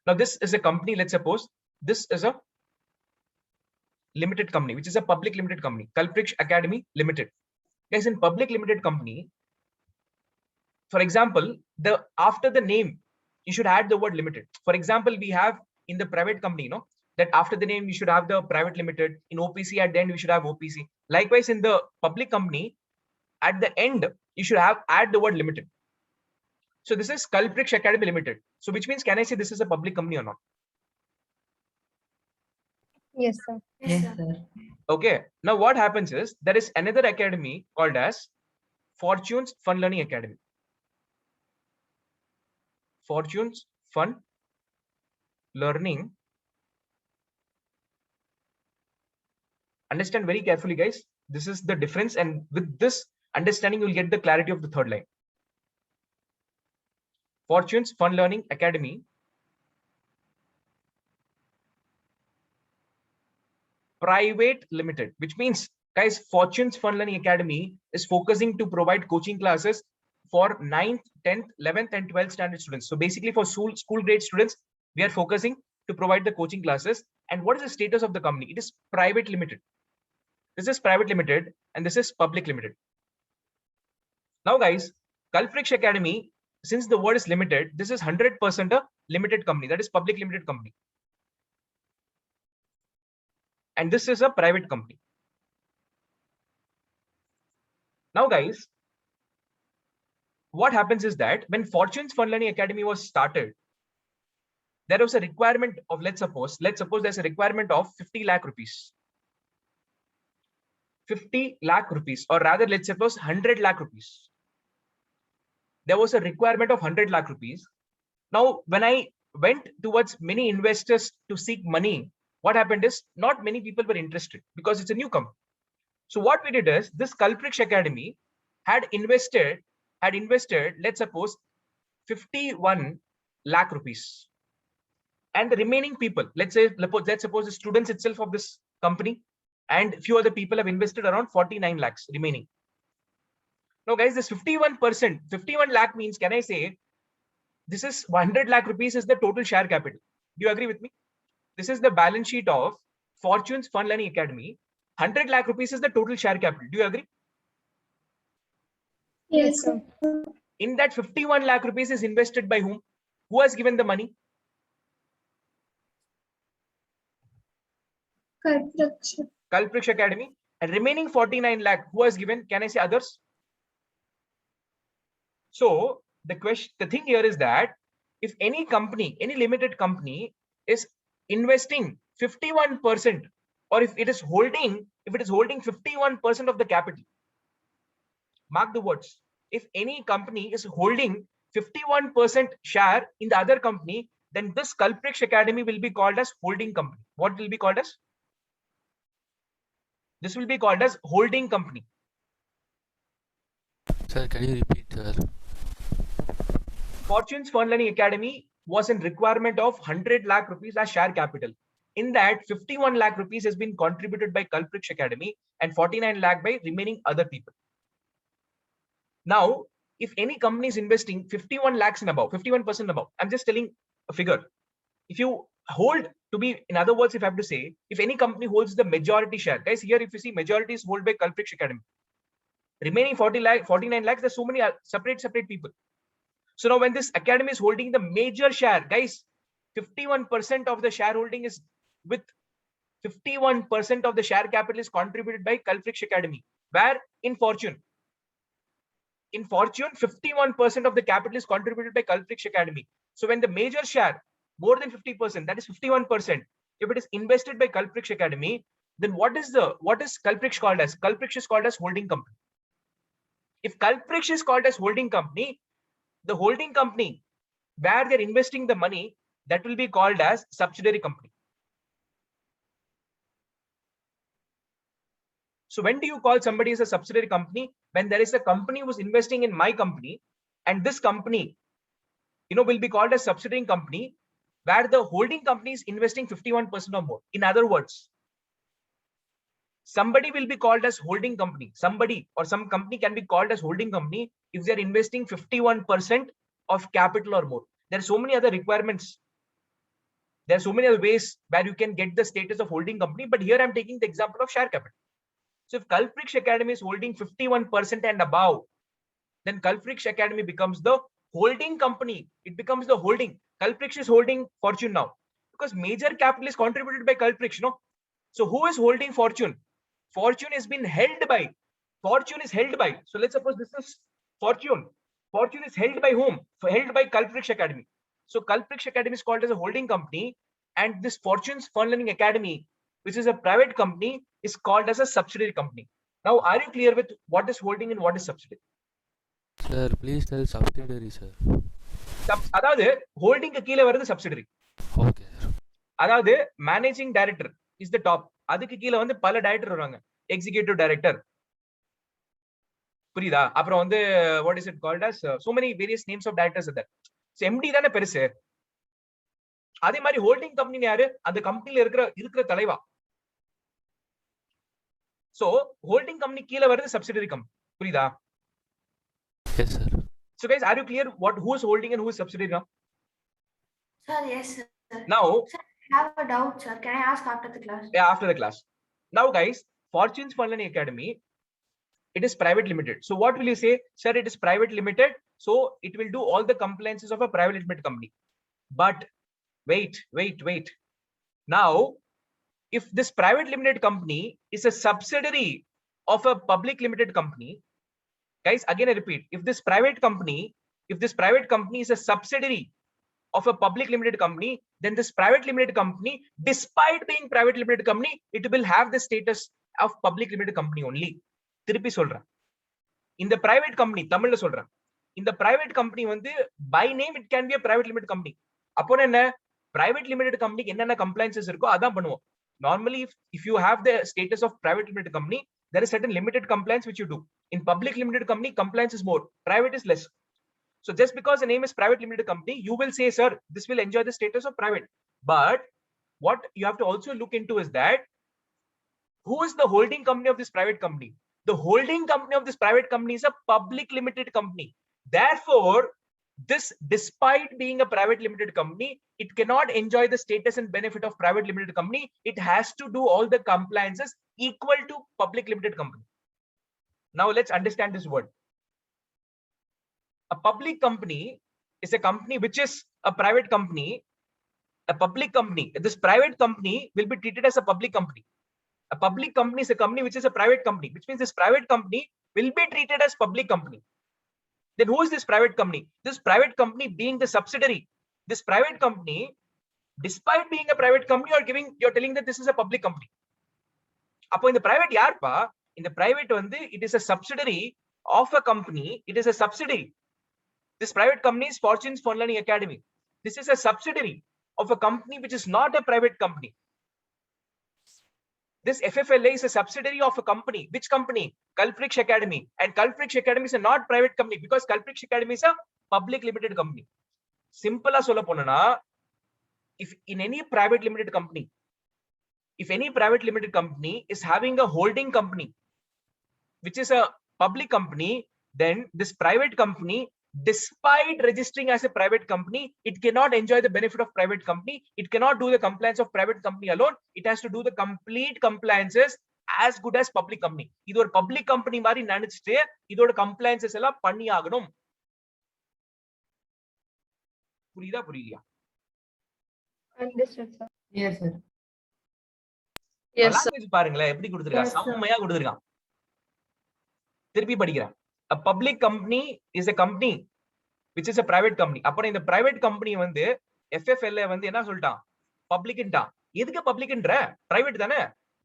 Now, this is a company, let's suppose this is a limited company, which is a public limited company, Kalprix Academy Limited. Guys, in public limited company, for example, after the name, you should add the word limited. For example, we have in the private company, that after the name, you should have the private limited. In OPC, at the end, we should have OPC. Likewise, in the public company, at the end, you should add the word limited. So this is Kalprix Academy Limited. So which means, can I say this is a public company or not? Yes, sir. Yes, sir. Okay. Now what happens is there is another academy called as Fortunes Fun Learning Academy. Fortunes Fun Learning. Understand very carefully, guys. This is the difference, and with this understanding, you'll get the clarity of the third line. Fortunes Fun Learning Academy private limited, which means, guys, Fortunes Fund Learning Academy is focusing to provide coaching classes for 9th, 10th, 11th, and 12th standard students. So basically for school grade students, we are focusing to provide the coaching classes. And what is the status of the company? It is private limited. This is private limited and this is public limited. Now guys, Kalpriksh Academy, since the word is limited, this is 100% a limited company, that is public limited company. And this is a private company. Now guys, what happens is that when Fortunes Fund Learning Academy was started, there was a requirement of, let's suppose there's a requirement of 50 lakh rupees. 50 lakh rupees, or rather, let's suppose 100 lakh rupees. There was a requirement of 100 lakh rupees. Now, when I went towards many investors to seek money, what happened is not many people were interested because it's a new company. So what we did is this Kalpriksh Academy had invested, let's suppose 51 lakh rupees. And the remaining people, let's suppose the students itself of this company and few other people have invested around 49 lakhs remaining. Now guys, this 51 lakh means, can I say, this is 100 lakh rupees is the total share capital. Do you agree with me? This is the balance sheet of Fortunes Fund Learning Academy. 100 lakh rupees is the total share capital. Do you agree? Yes, sir. In that 51 lakh rupees is invested by whom? Who has given the money? Kalpriksh Academy. And remaining 49 lakh, who has given? Can I say others? So the thing here is that if any company, any limited company is investing 51%, or if it is holding 51% of the capital, mark the words. If any company is holding 51% share in the other company, then this Kalpriksh Academy will be called as holding company. What will be called as? This will be called as holding company. Sir, can you repeat, sir? Fortunes Fund Learning Academy was in requirement of 100 lakh rupees as share capital. In that, 51 lakh rupees has been contributed by Kalpriksh Academy and 49 lakh by remaining other people. Now, if any company is investing 51 lakhs and above, 51% above, I'm just telling a figure. If you hold, to be, in other words, if I have to say, if any company holds the majority share, guys, here if you see majority is held by Kalpriksh Academy. Remaining 49 lakhs, there's so many separate people. So now when this academy is holding the major share, guys, 51% of the shareholding is with 51% of the share capital is contributed by Kalpriksh Academy. Where? In Fortune. In Fortune, 51% of the capital is contributed by Kalpriksh Academy. So when the major share, more than 50%, that is 51%, if it is invested by Kalpriksh Academy, then what is Kalpriksh called as? Kalpriksh is called as holding company. If Kalpriksh is called as holding company, the holding company where they're investing the money, that will be called as subsidiary company. So when do you call somebody as a subsidiary company? When there is a company who's investing in my company, and this company, will be called as subsidiary company, where the holding company is investing 51% or more. In other words, somebody will be called as holding company. Somebody or some company can be called as holding company if they're investing 51% of capital or more. There are so many other requirements. There are so many other ways where you can get the status of holding company. But here I'm taking the example of share capital. So if Kalpriksh Academy is holding 51% and above, then Kalpriksh Academy becomes the holding company. It becomes the holding. Kalpriksh is holding Fortune now because major capital is contributed by Kalpriksh. So who is holding Fortune? Fortune has been held by. Fortune is held by. So let's suppose this is Fortune. Fortune is held by whom? Held by Kalpriksh Academy. So Kalpriksh Academy is called as a holding company, and this Fortunes Fund Learning Academy, which is a private company, is called as a subsidiary company. Now, are you clear with what is holding and what is subsidiary? Sir, please tell subsidiary, sir. அதாவது ஹோல்டிங்க்கு கீழே வருது subsidiary. Okay, sir. அதாவது managing director is the top. அதுக்கு கீழே வந்து பல director வருவாங்க. Executive director, புரியுதா? அப்புறம் வந்து what is it called as so many various names of directors are there. So MD தானே பெருசு. அதே மாதிரி ஹோல்டிங் கம்பெனி யாரு? அந்த கம்பெனில இருக்கிற தலைவா. So holding company கீழ வருது subsidiary company. புரியுதா? Yes, sir. So guys, are you clear who is holding and who is subsidiary now? Sir, yes, sir. Now, I have a doubt, sir. Can I ask after the class? yeah, after the class. Now guys, Fortune's Fund Learning Academy, it is private limited. So what will you say? Sir, it is private limited. So it will do all the compliances of a private limited company. But wait. Now, if this private limited company is a subsidiary of a public limited company, guys, again I repeat, if this private company is a subsidiary of a public limited company, then this private limited company, despite being private limited company, it will have the status of public limited company only. திருப்பி சொல்றேன், இந்த private company தமிழ்ல சொல்றேன், இந்த private company வந்து by name it can be a private limited company. அப்போ என்ன, private limited company என்னென்ன compliances இருக்கோ அதான் பண்ணுவோம். Normally if you have the status of private limited company, there is certain limited compliance which you do. In public limited company, compliance is more, private is less. So just because the name is private limited company, you will say, sir, this will enjoy the status of private. But what you have to also look into is that who is the holding company of this private company? The holding company of this private company is a public limited company. Therefore, this, despite being a private limited company, it cannot enjoy the status and benefit of private limited company. It has to do all the compliances equal to public limited company. Now let's understand this word. A public company is a company which is a private company, a public company. This private company will be treated as a public company. A public company is a company which is a private company, which means this private company will be treated as public company. Then who is this private company? This private company being the subsidiary. This private company, despite being a private company, you're telling that this is a public company. அப்போ இந்த private யார்ப்பா? இந்த private வந்து it is a subsidiary of a company. It is a subsidiary. This private company is Fortune's Fund Learning Academy. This is a subsidiary of a company which is not a private company. This FFLA is a subsidiary of a company. Which company? Culprich Academy. And Culprich Academy is a not private company because Culprich Academy is a public limited company. Simple as solla ponana, if in any private limited company, if any private limited company is having a holding company, which is a public company, then this private company, despite registering as a private company, it cannot enjoy the benefit of private company. It cannot do the compliance of private company alone. It has to do the complete compliances as good as public company. இது ஒரு public company மாதிரி நினைச்சிட்டு இதோட compliances எல்லாம் பண்ணி ஆகணும். புரியலையா? Understood, sir. Yes, sir. Yes, sir. Language பாருங்களேன் எப்படி கொடுத்திருக்கான், செம்மையா கொடுத்திருக்கான். திருப்பி படிக்கிறேன். A public company is a company which is a private company. அப்புறம் இந்த private company வந்து FFLA வந்து என்ன சொல்லிட்டான்? பப்ளிக்ன்றான். எதுக்கு பப்ளிக்ன்ற? பிரைவேட் தானே.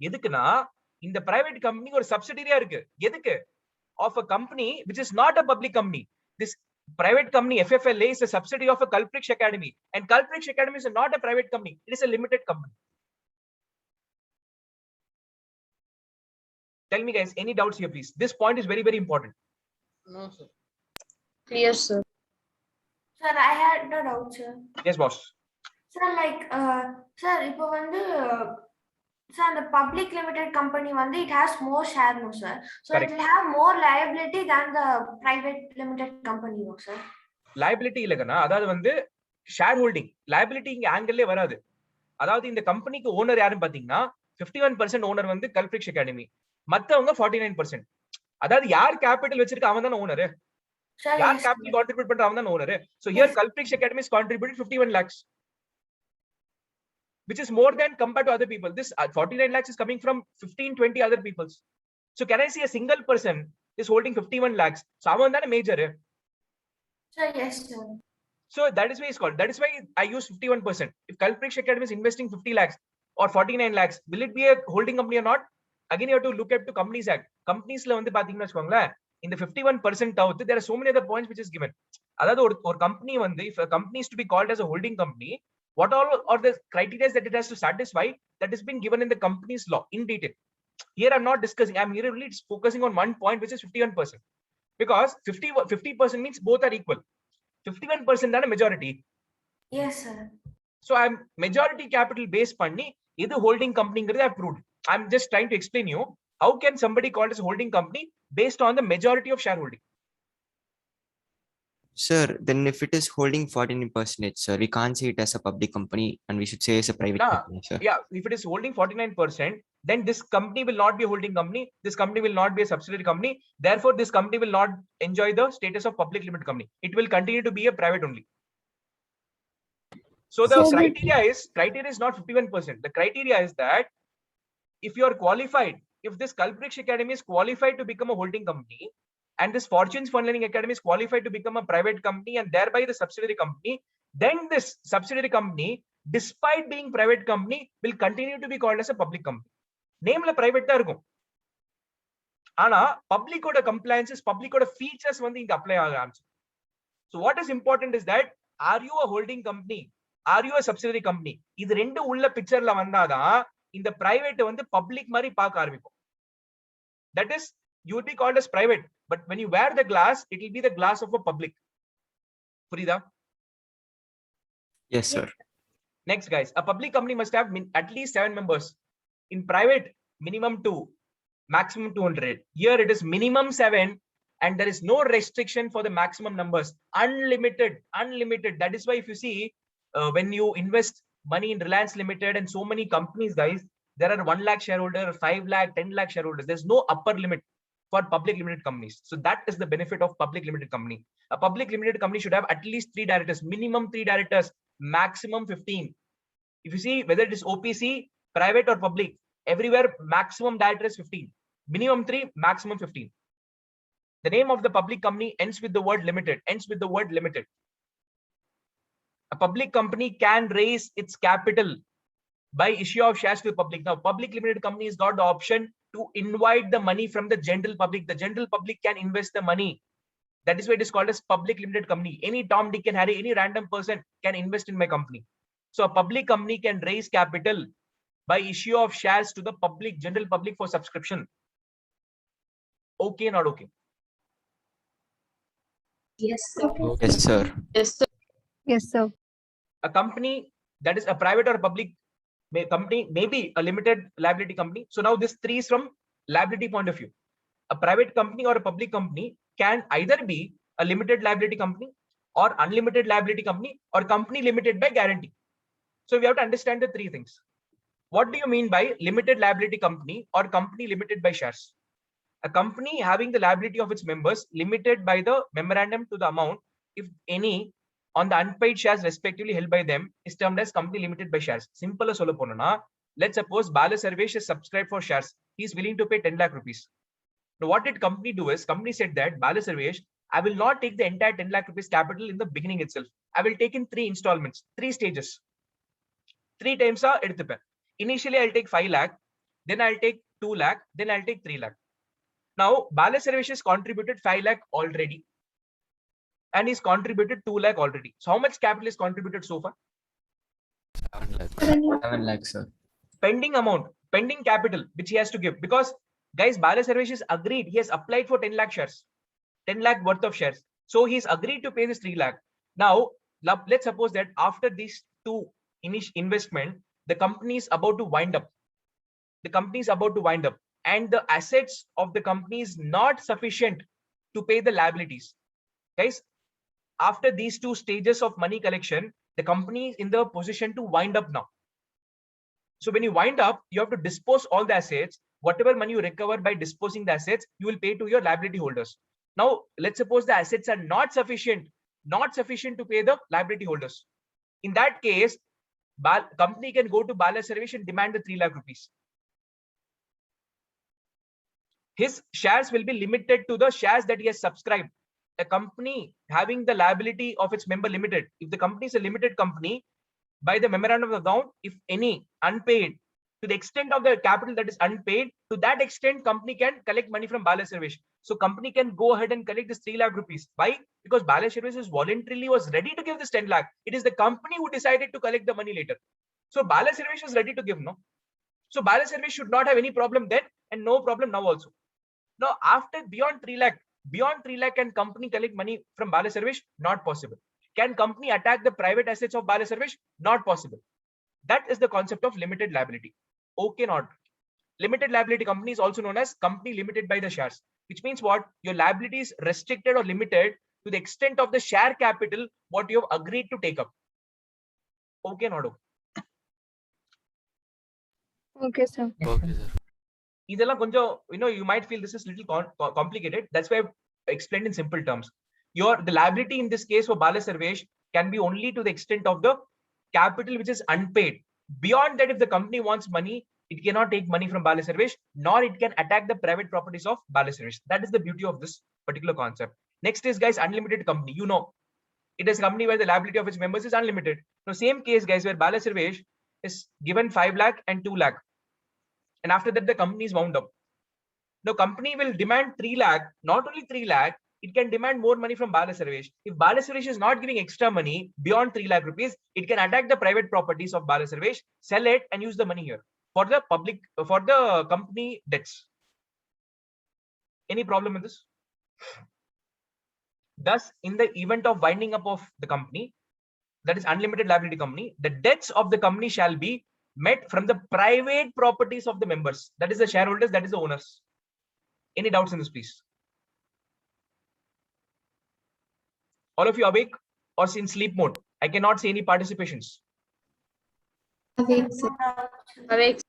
எதுக்குனா இந்த private company ஒரு சப்சிடிரியா இருக்கு. எதுக்கு? Of a company which is not a public company. This private company FFLA is a subsidiary of a Culprich Academy, and Culprich Academy is not a private company. It is a limited company. Tell me guys, any doubts here please? This point is very, very important. No, sir. Clear, sir. Sir, I had no doubt, sir. Yes, boss. Sir, like, sir, இப்போ வந்து sir, the public limited company வந்து it has more share, no sir. So Correct. it will have more liability than the private limited company, no sir. Liability இல்லைன்னா அதாவது வந்து share holding liability இங்க ஆங்கிள்லே வராது. அதாவது இந்த கம்பெனிக்கு ஓனர் யாருன்னு பாத்தீங்கன்னா 51% ஓனர் வந்து Culprich Academy, மத்தவங்க 49%. அதாவது யார் கேபிட்டல் வச்சிருக்க அவன் தான் ஓனர். Sir, யார் yes, கேபிட்டல் கான்ட்ரிபியூட் பண்ற அவன் தான் owner. So here Culprich Academy is contributed 51 lakhs, which is more than compared to other people. This 49 lakhs is coming from 15-20 other peoples. So can I see a single person is holding 51 lakhs? So avan dana major. sir, yes, sir. So that is why it's called. That is why I use 51%. If Culprich Academy is investing 50 lakhs or 49 lakhs, will it be a holding company or not? Again, you have to look at to Companies Act. Companies la வந்து பாத்தீங்கன்னா வெச்சுக்கோங்களே, இந்த 51% out, there are so many other points which is given. அதாவது ஒரு company வந்து, if a company is to be called as a holding company, what all are the criteria that it has to satisfy, that has been given in the company's law in detail. Here I'm not discussing, I'm here really focusing on one point, which is 51%. Because 50% means both are equal. 51% தான majority. Yes, sir. So I'm majority capital base பண்ணி இது holding company ங்கிறது I proved. I'm just trying to explain you. How can somebody called as a holding company based on the majority of shareholding? Sir, then if it is holding 49%, sir, we can't say it as a public company and we should say it's a private Nah, company, sir. yeah, if it is holding 49%, then this company will not be a holding company. This company will not be a subsidiary company. Therefore, this company will not enjoy the status of public limited company. It will continue to be a private only. So the criteria is not 51%. The criteria is that if you are qualified, if this Kalpvriksh Academy is qualified to become a holding company, and this Fortunes Fund Learning Academy is qualified to become a private company and thereby the subsidiary company, then this subsidiary company, despite being private company, will continue to be called as a public company. Name la private da irukum. Ana public oda compliances, public oda features வந்து இங்க apply ஆக ஆரம்பிச்சு. So what is important is that, are you a holding company? Are you a subsidiary company? இது ரெண்டு உள்ள பிக்சர்ல வந்தாதான் இந்த private வந்து public மாதிரி பார்க்க ஆரம்பிக்கும். That is, you will be called as private, but when you wear the glass, it will be the glass of a public. புரியுதா? Yes, sir. Next, guys, a public company must have at least 7 members. In private, minimum 2, maximum 200. Here it is minimum 7, and there is no restriction for the maximum numbers. Unlimited. That is why if you see, when you invest money in Reliance Limited and so many companies, guys, there are 1 lakh shareholder, 5 lakh, 10 lakh shareholders. There's no upper limit for public limited companies. So that is the benefit of public limited company. A public limited company should have at least 3 directors, minimum 3 directors, maximum 15. If you see whether it is OPC, private or public, everywhere maximum director is 15. Minimum 3, maximum 15. The name of the public company ends with the word limited, A public company can raise its capital by issue of shares to the public. Now, public limited company has got the option to invite the money from the general public. The general public can invest the money. That is why it is called as public limited company. Any Tom, Dick and Harry, any random person can invest in my company. So a public company can raise capital by issue of shares to the public, general public for subscription. Okay, not okay? Yes, sir. Yes, sir. Yes, sir. Yes, sir. A company that is a private or public company may be a limited liability company. So now this 3 is from liability point of view. A private company or a public company can either be a limited liability company or unlimited liability company or company limited by guarantee. So we have to understand the 3 things. What do you mean by limited liability company or company limited by shares? A company having the liability of its members limited by the memorandum to the amount, if any, on the unpaid shares respectively held by them, is termed as company limited by shares. Simple as solla ponana, let's suppose Bala Sarvesh is subscribed for shares. He is willing to pay 10 lakh rupees. Now what did company do is, company said that Bala Sarvesh, I will not take the entire 10 lakh rupees capital in the beginning itself. I will take in 3 installments, 3 stages. 3 times are eduthupen. Initially I'll take 5 lakh, then I'll take 2 lakh, then I'll take 3 lakh. Now Bala Sarvesh has contributed 5 lakh already, and he's contributed 2 lakh already. So how much capital is contributed so far? 7 lakhs. 7 lakhs, sir. Pending amount, pending capital, which he has to give, because guys, Bala Sarvesh is agreed. He has applied for 10 lakh shares, 10 lakh worth of shares. So he's agreed to pay this 3 lakh. Now, let's suppose that after these 2 initial investment, the company is about to wind up. And the assets of the company is not sufficient to pay the liabilities. Guys, after these 2 stages of money collection, the company is in the position to wind up now. So when you wind up, you have to dispose all the assets. Whatever money you recover by disposing the assets, you will pay to your liability holders. Now, let's suppose the assets are not sufficient to pay the liability holders. In that case, company can go to Bala Sarvesh and demand the 3 lakh rupees. His shares will be limited to the shares that he has subscribed. A company having the liability of its member limited, if the company is a limited company, by the memorandum of account, if any unpaid, to the extent of the capital that is unpaid, to that extent company can collect money from Bala Sarvesh. So company can go ahead and collect this 3 lakh rupees. Why? Because Bala Sarvesh voluntarily was ready to give this 10 lakh. It is the company who decided to collect the money later. So Bala Sarvesh was ready to give, no? So Bala Sarvesh should not have any problem then and no problem now also. Now after beyond 3 lakh, can company collect money from Bala Sarvesh? Not possible. Can company attack the private assets of Bala Sarvesh? Not possible. That is the concept of limited liability. Okay, not. Limited liability company is also known as company limited by the shares, which means what? Your liability is restricted or limited to the extent of the share capital what you have agreed to take up. Okay, not okay. Okay, sir. Okay, sir. இதெல்லாம் கொஞ்சம், you might feel this is little complicated. That's why I've explained in simple terms. The liability in this case for Bala Sarvesh can be only to the extent of the capital which is unpaid. Beyond that, if the company wants money, it cannot take money from Bala Sarvesh, nor it can attack the private properties of Bala Sarvesh. That is the beauty of this particular concept. Next is, guys, unlimited company. It is a company where the liability of its members is unlimited. Now, same case, guys, where Bala Sarvesh is given 5 lakh and 2 lakh. And after that, the company is wound up. Now, company will demand 3 lakh, not only 3 lakh, it can demand more money from Bala Sarvesh. If Bala Sarvesh is not giving extra money beyond 3 lakh rupees, it can attack the private properties of Bala Sarvesh, sell it and use the money here for the public, for the company debts. Any problem with this? Thus, in the event of winding up of the company, that is unlimited liability company, the debts of the company shall be met from the private properties of the members. That is the shareholders, that is the owners. Any doubts in this, please? All of you awake or in sleep mode? I cannot see any participations. Awake, sir. Awake.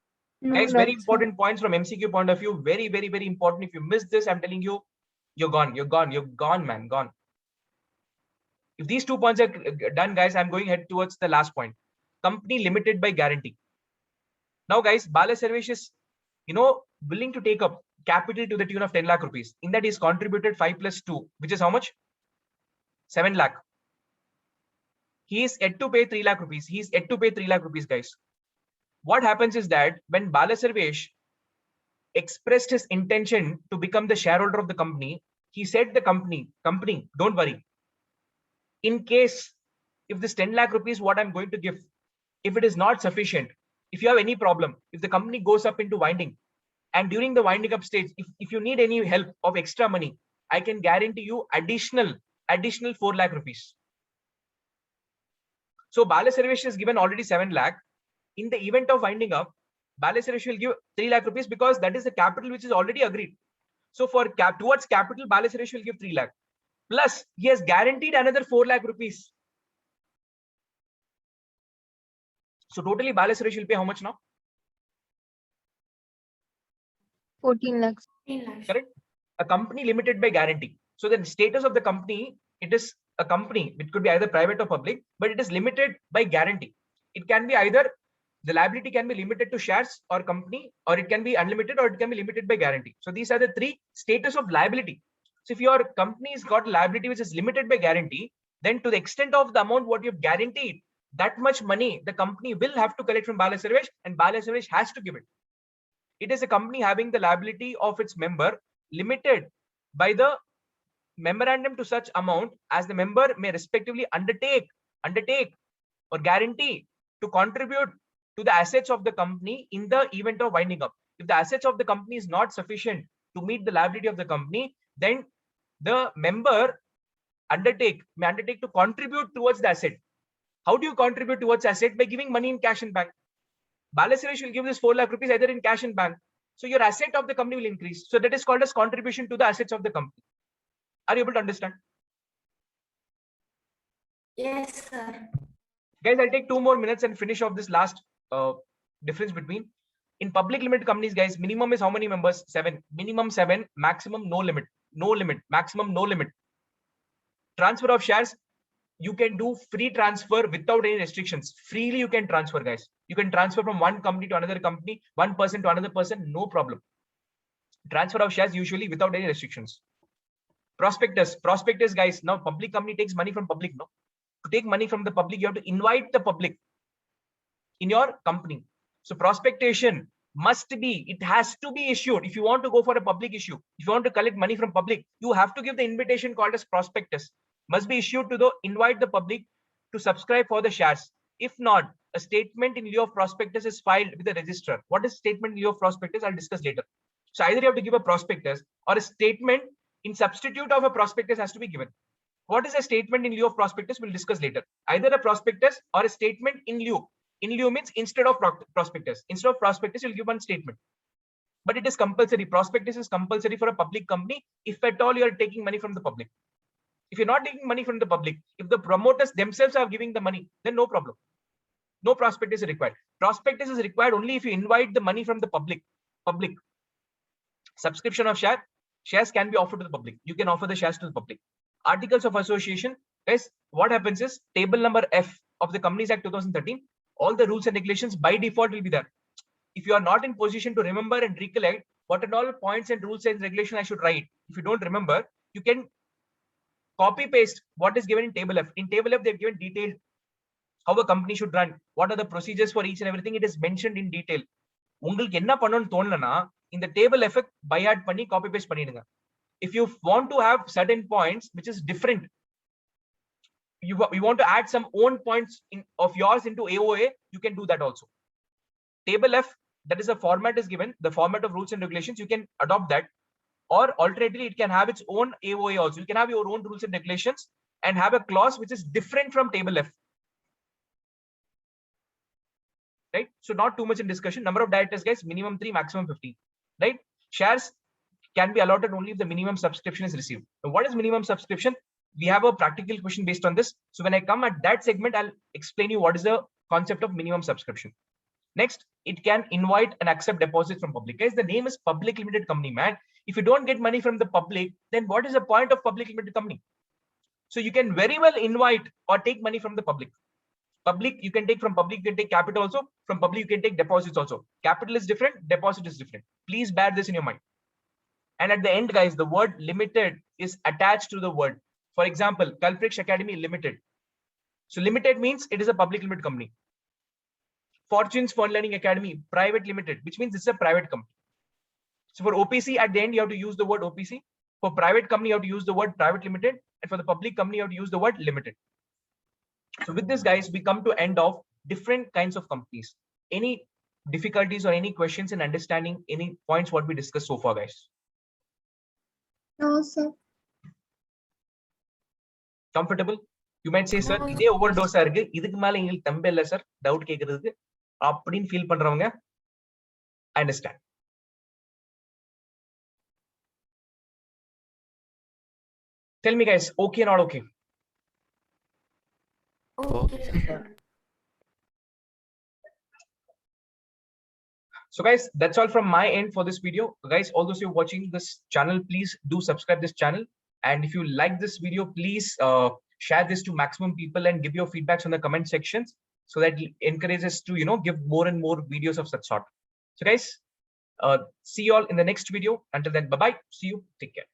No Guys, very doubts, sir. important points from MCQ point of view. Very, very, very important. If you miss this, I'm telling you, you're gone, man, gone. If these 2 points are done, guys, I'm going ahead towards the last point. Company limited by guarantee. Now, guys, Bala Sarvesh is, willing to take up capital to the tune of 10 lakh rupees. In that, he's contributed 5 plus 2, which is how much? 7 lakh. He is yet to pay 3 lakh rupees. He's yet to pay 3 lakh rupees, guys. What happens is that when Bala Sarvesh expressed his intention to become the shareholder of the company, he said the company, don't worry. In case, if this 10 lakh rupees, what I'm going to give, if it is not sufficient, if you have any problem, if the company goes up into winding, and during the winding up stage, if you need any help of extra money, I can guarantee you additional 4 lakh rupees. So Bala Sarvesh has given already 7 lakh. In the event of winding up, Bala Sarvesh will give 3 lakh rupees because that is the capital which is already agreed. So for towards capital, Bala Sarvesh will give 3 lakh. Plus, he has guaranteed another 4 lakh rupees. So totally, Bala Sarvesh will pay how much now? 14 lakhs. 15 lakhs. Correct? A company limited by guarantee. So the status of the company, it is a company. It could be either private or public, but it is limited by guarantee. It can be either the liability can be limited to shares or company, or it can be unlimited, or it can be limited by guarantee. So these are the 3 status of liability. So if your company's got liability which is limited by guarantee, then to the extent of the amount what you've guaranteed, that much money the company will have to collect from Bala Sarvesh, and Bala Sarvesh has to give it. It is a company having the liability of its member limited by the memorandum to such amount as the member may respectively undertake or guarantee to contribute to the assets of the company in the event of winding up. If the assets of the company is not sufficient to meet the liability of the company, then the member may undertake to contribute towards the asset. How do you contribute towards asset? By giving money in cash and bank. Bala Sarvesh will give this 4 lakh rupees either in cash and bank. So your asset of the company will increase. So that is called as contribution to the assets of the company. Are you able to understand? Yes, sir. Guys, I'll take 2 more minutes and finish off this last difference between. In public limited companies, guys, minimum is how many members? 7. Minimum 7, maximum no limit. No limit, maximum no limit. Transfer of shares, you can do free transfer without any restrictions. Freely you can transfer, guys. You can transfer from one company to another company, one person to another person, no problem. Transfer of shares usually without any restrictions. Prospectus, guys, now public company takes money from public, no? To take money from the public, you have to invite the public in your company. So prospectation must be, it has to be issued. If you want to go for a public issue, if you want to collect money from public, you have to give the invitation called as prospectus. Must be issued to invite the public to subscribe for the shares. If not, a statement in lieu of prospectus is filed with the registrar. What is statement in lieu of prospectus? I'll discuss later. So either you have to give a prospectus or a statement in substitute of a prospectus has to be given. What is a statement in lieu of prospectus? We'll discuss later. Either a prospectus or a statement in lieu. In lieu means instead of prospectus. Instead of prospectus, you'll give one statement. but it is compulsory. Prospectus is compulsory for a public company if at all you are taking money from the public. If you're not taking money from the public, if the promoters themselves are giving the money, then no problem. No prospectus is required. Prospectus is required only if you invite the money from the public. Subscription of shares can be offered to the public. You can offer the shares to the public. Articles of association, guys, what happens is table number F of the Companies Act 2013, all the rules and regulations by default will be there. If you are not in position to remember and recollect what and all points and rules and regulation I should write, if you don't remember, you can copy paste what is given in table F. In table F, they've given detailed how a company should run, what are the procedures for each and everything. It is mentioned in detail. உங்களுக்கு என்ன பண்ணணும்னு தோணலனா இந்த table effect by add பண்ணி copy paste பண்ணிடுங்க. If you want to have certain points which is different, you want to add some own points of yours into AOA, you can do that also. Table F, that is a format is given, the format of rules and regulations, you can adopt that. Or alternatively, it can have its own AOA also. You can have your own rules and regulations and have a clause which is different from table F. Right? So not too much in discussion. Number of directors, guys, minimum 3, maximum 15. Right? Shares can be allotted only if the minimum subscription is received. Now, what is minimum subscription? We have a practical question based on this. So when I come at that segment, I'll explain you what is the concept of minimum subscription. Next, it can invite and accept deposits from public. Guys, the name is public limited company, man. If you don't get money from the public, then what is the point of public limited company? So you can very well invite or take money from the public. Public, you can take from public, you can take capital also. From public, you can take deposits also. Capital is different, deposit is different. Please bear this in your mind. And at the end, guys, the word limited is attached to the word. For example, Kalprix Academy Limited. So limited means it is a public limited company. Fortunes Fund Learning Academy Private Limited, which means it's a private company. So for OPC, at the end, you have to use the word OPC. For private company, you have to use the word private limited. And for the public company, you have to use the word limited. So with this, guys, we come to end of different kinds of companies. Any difficulties or any questions in understanding any points what we discussed so far, guys? No, sir. Comfortable? You might say, sir, இதே overdose இருக்கு. இதுக்கு மேல எங்களுக்கு தம்பே இல்ல sir. Doubt கேக்குறதுக்கு அப்படினு feel பண்றவங்க I understand. Tell me, guys, okay or not okay? Okay, sir. So guys, that's all from my end for this video. Guys, all those who are watching this channel, please do subscribe this channel. And if you like this video, please share this to maximum people and give your feedbacks on the comment sections so that it encourages to, give more and more videos of such sort. So guys, see you all in the next video. Until then, bye-bye. See you. Take care.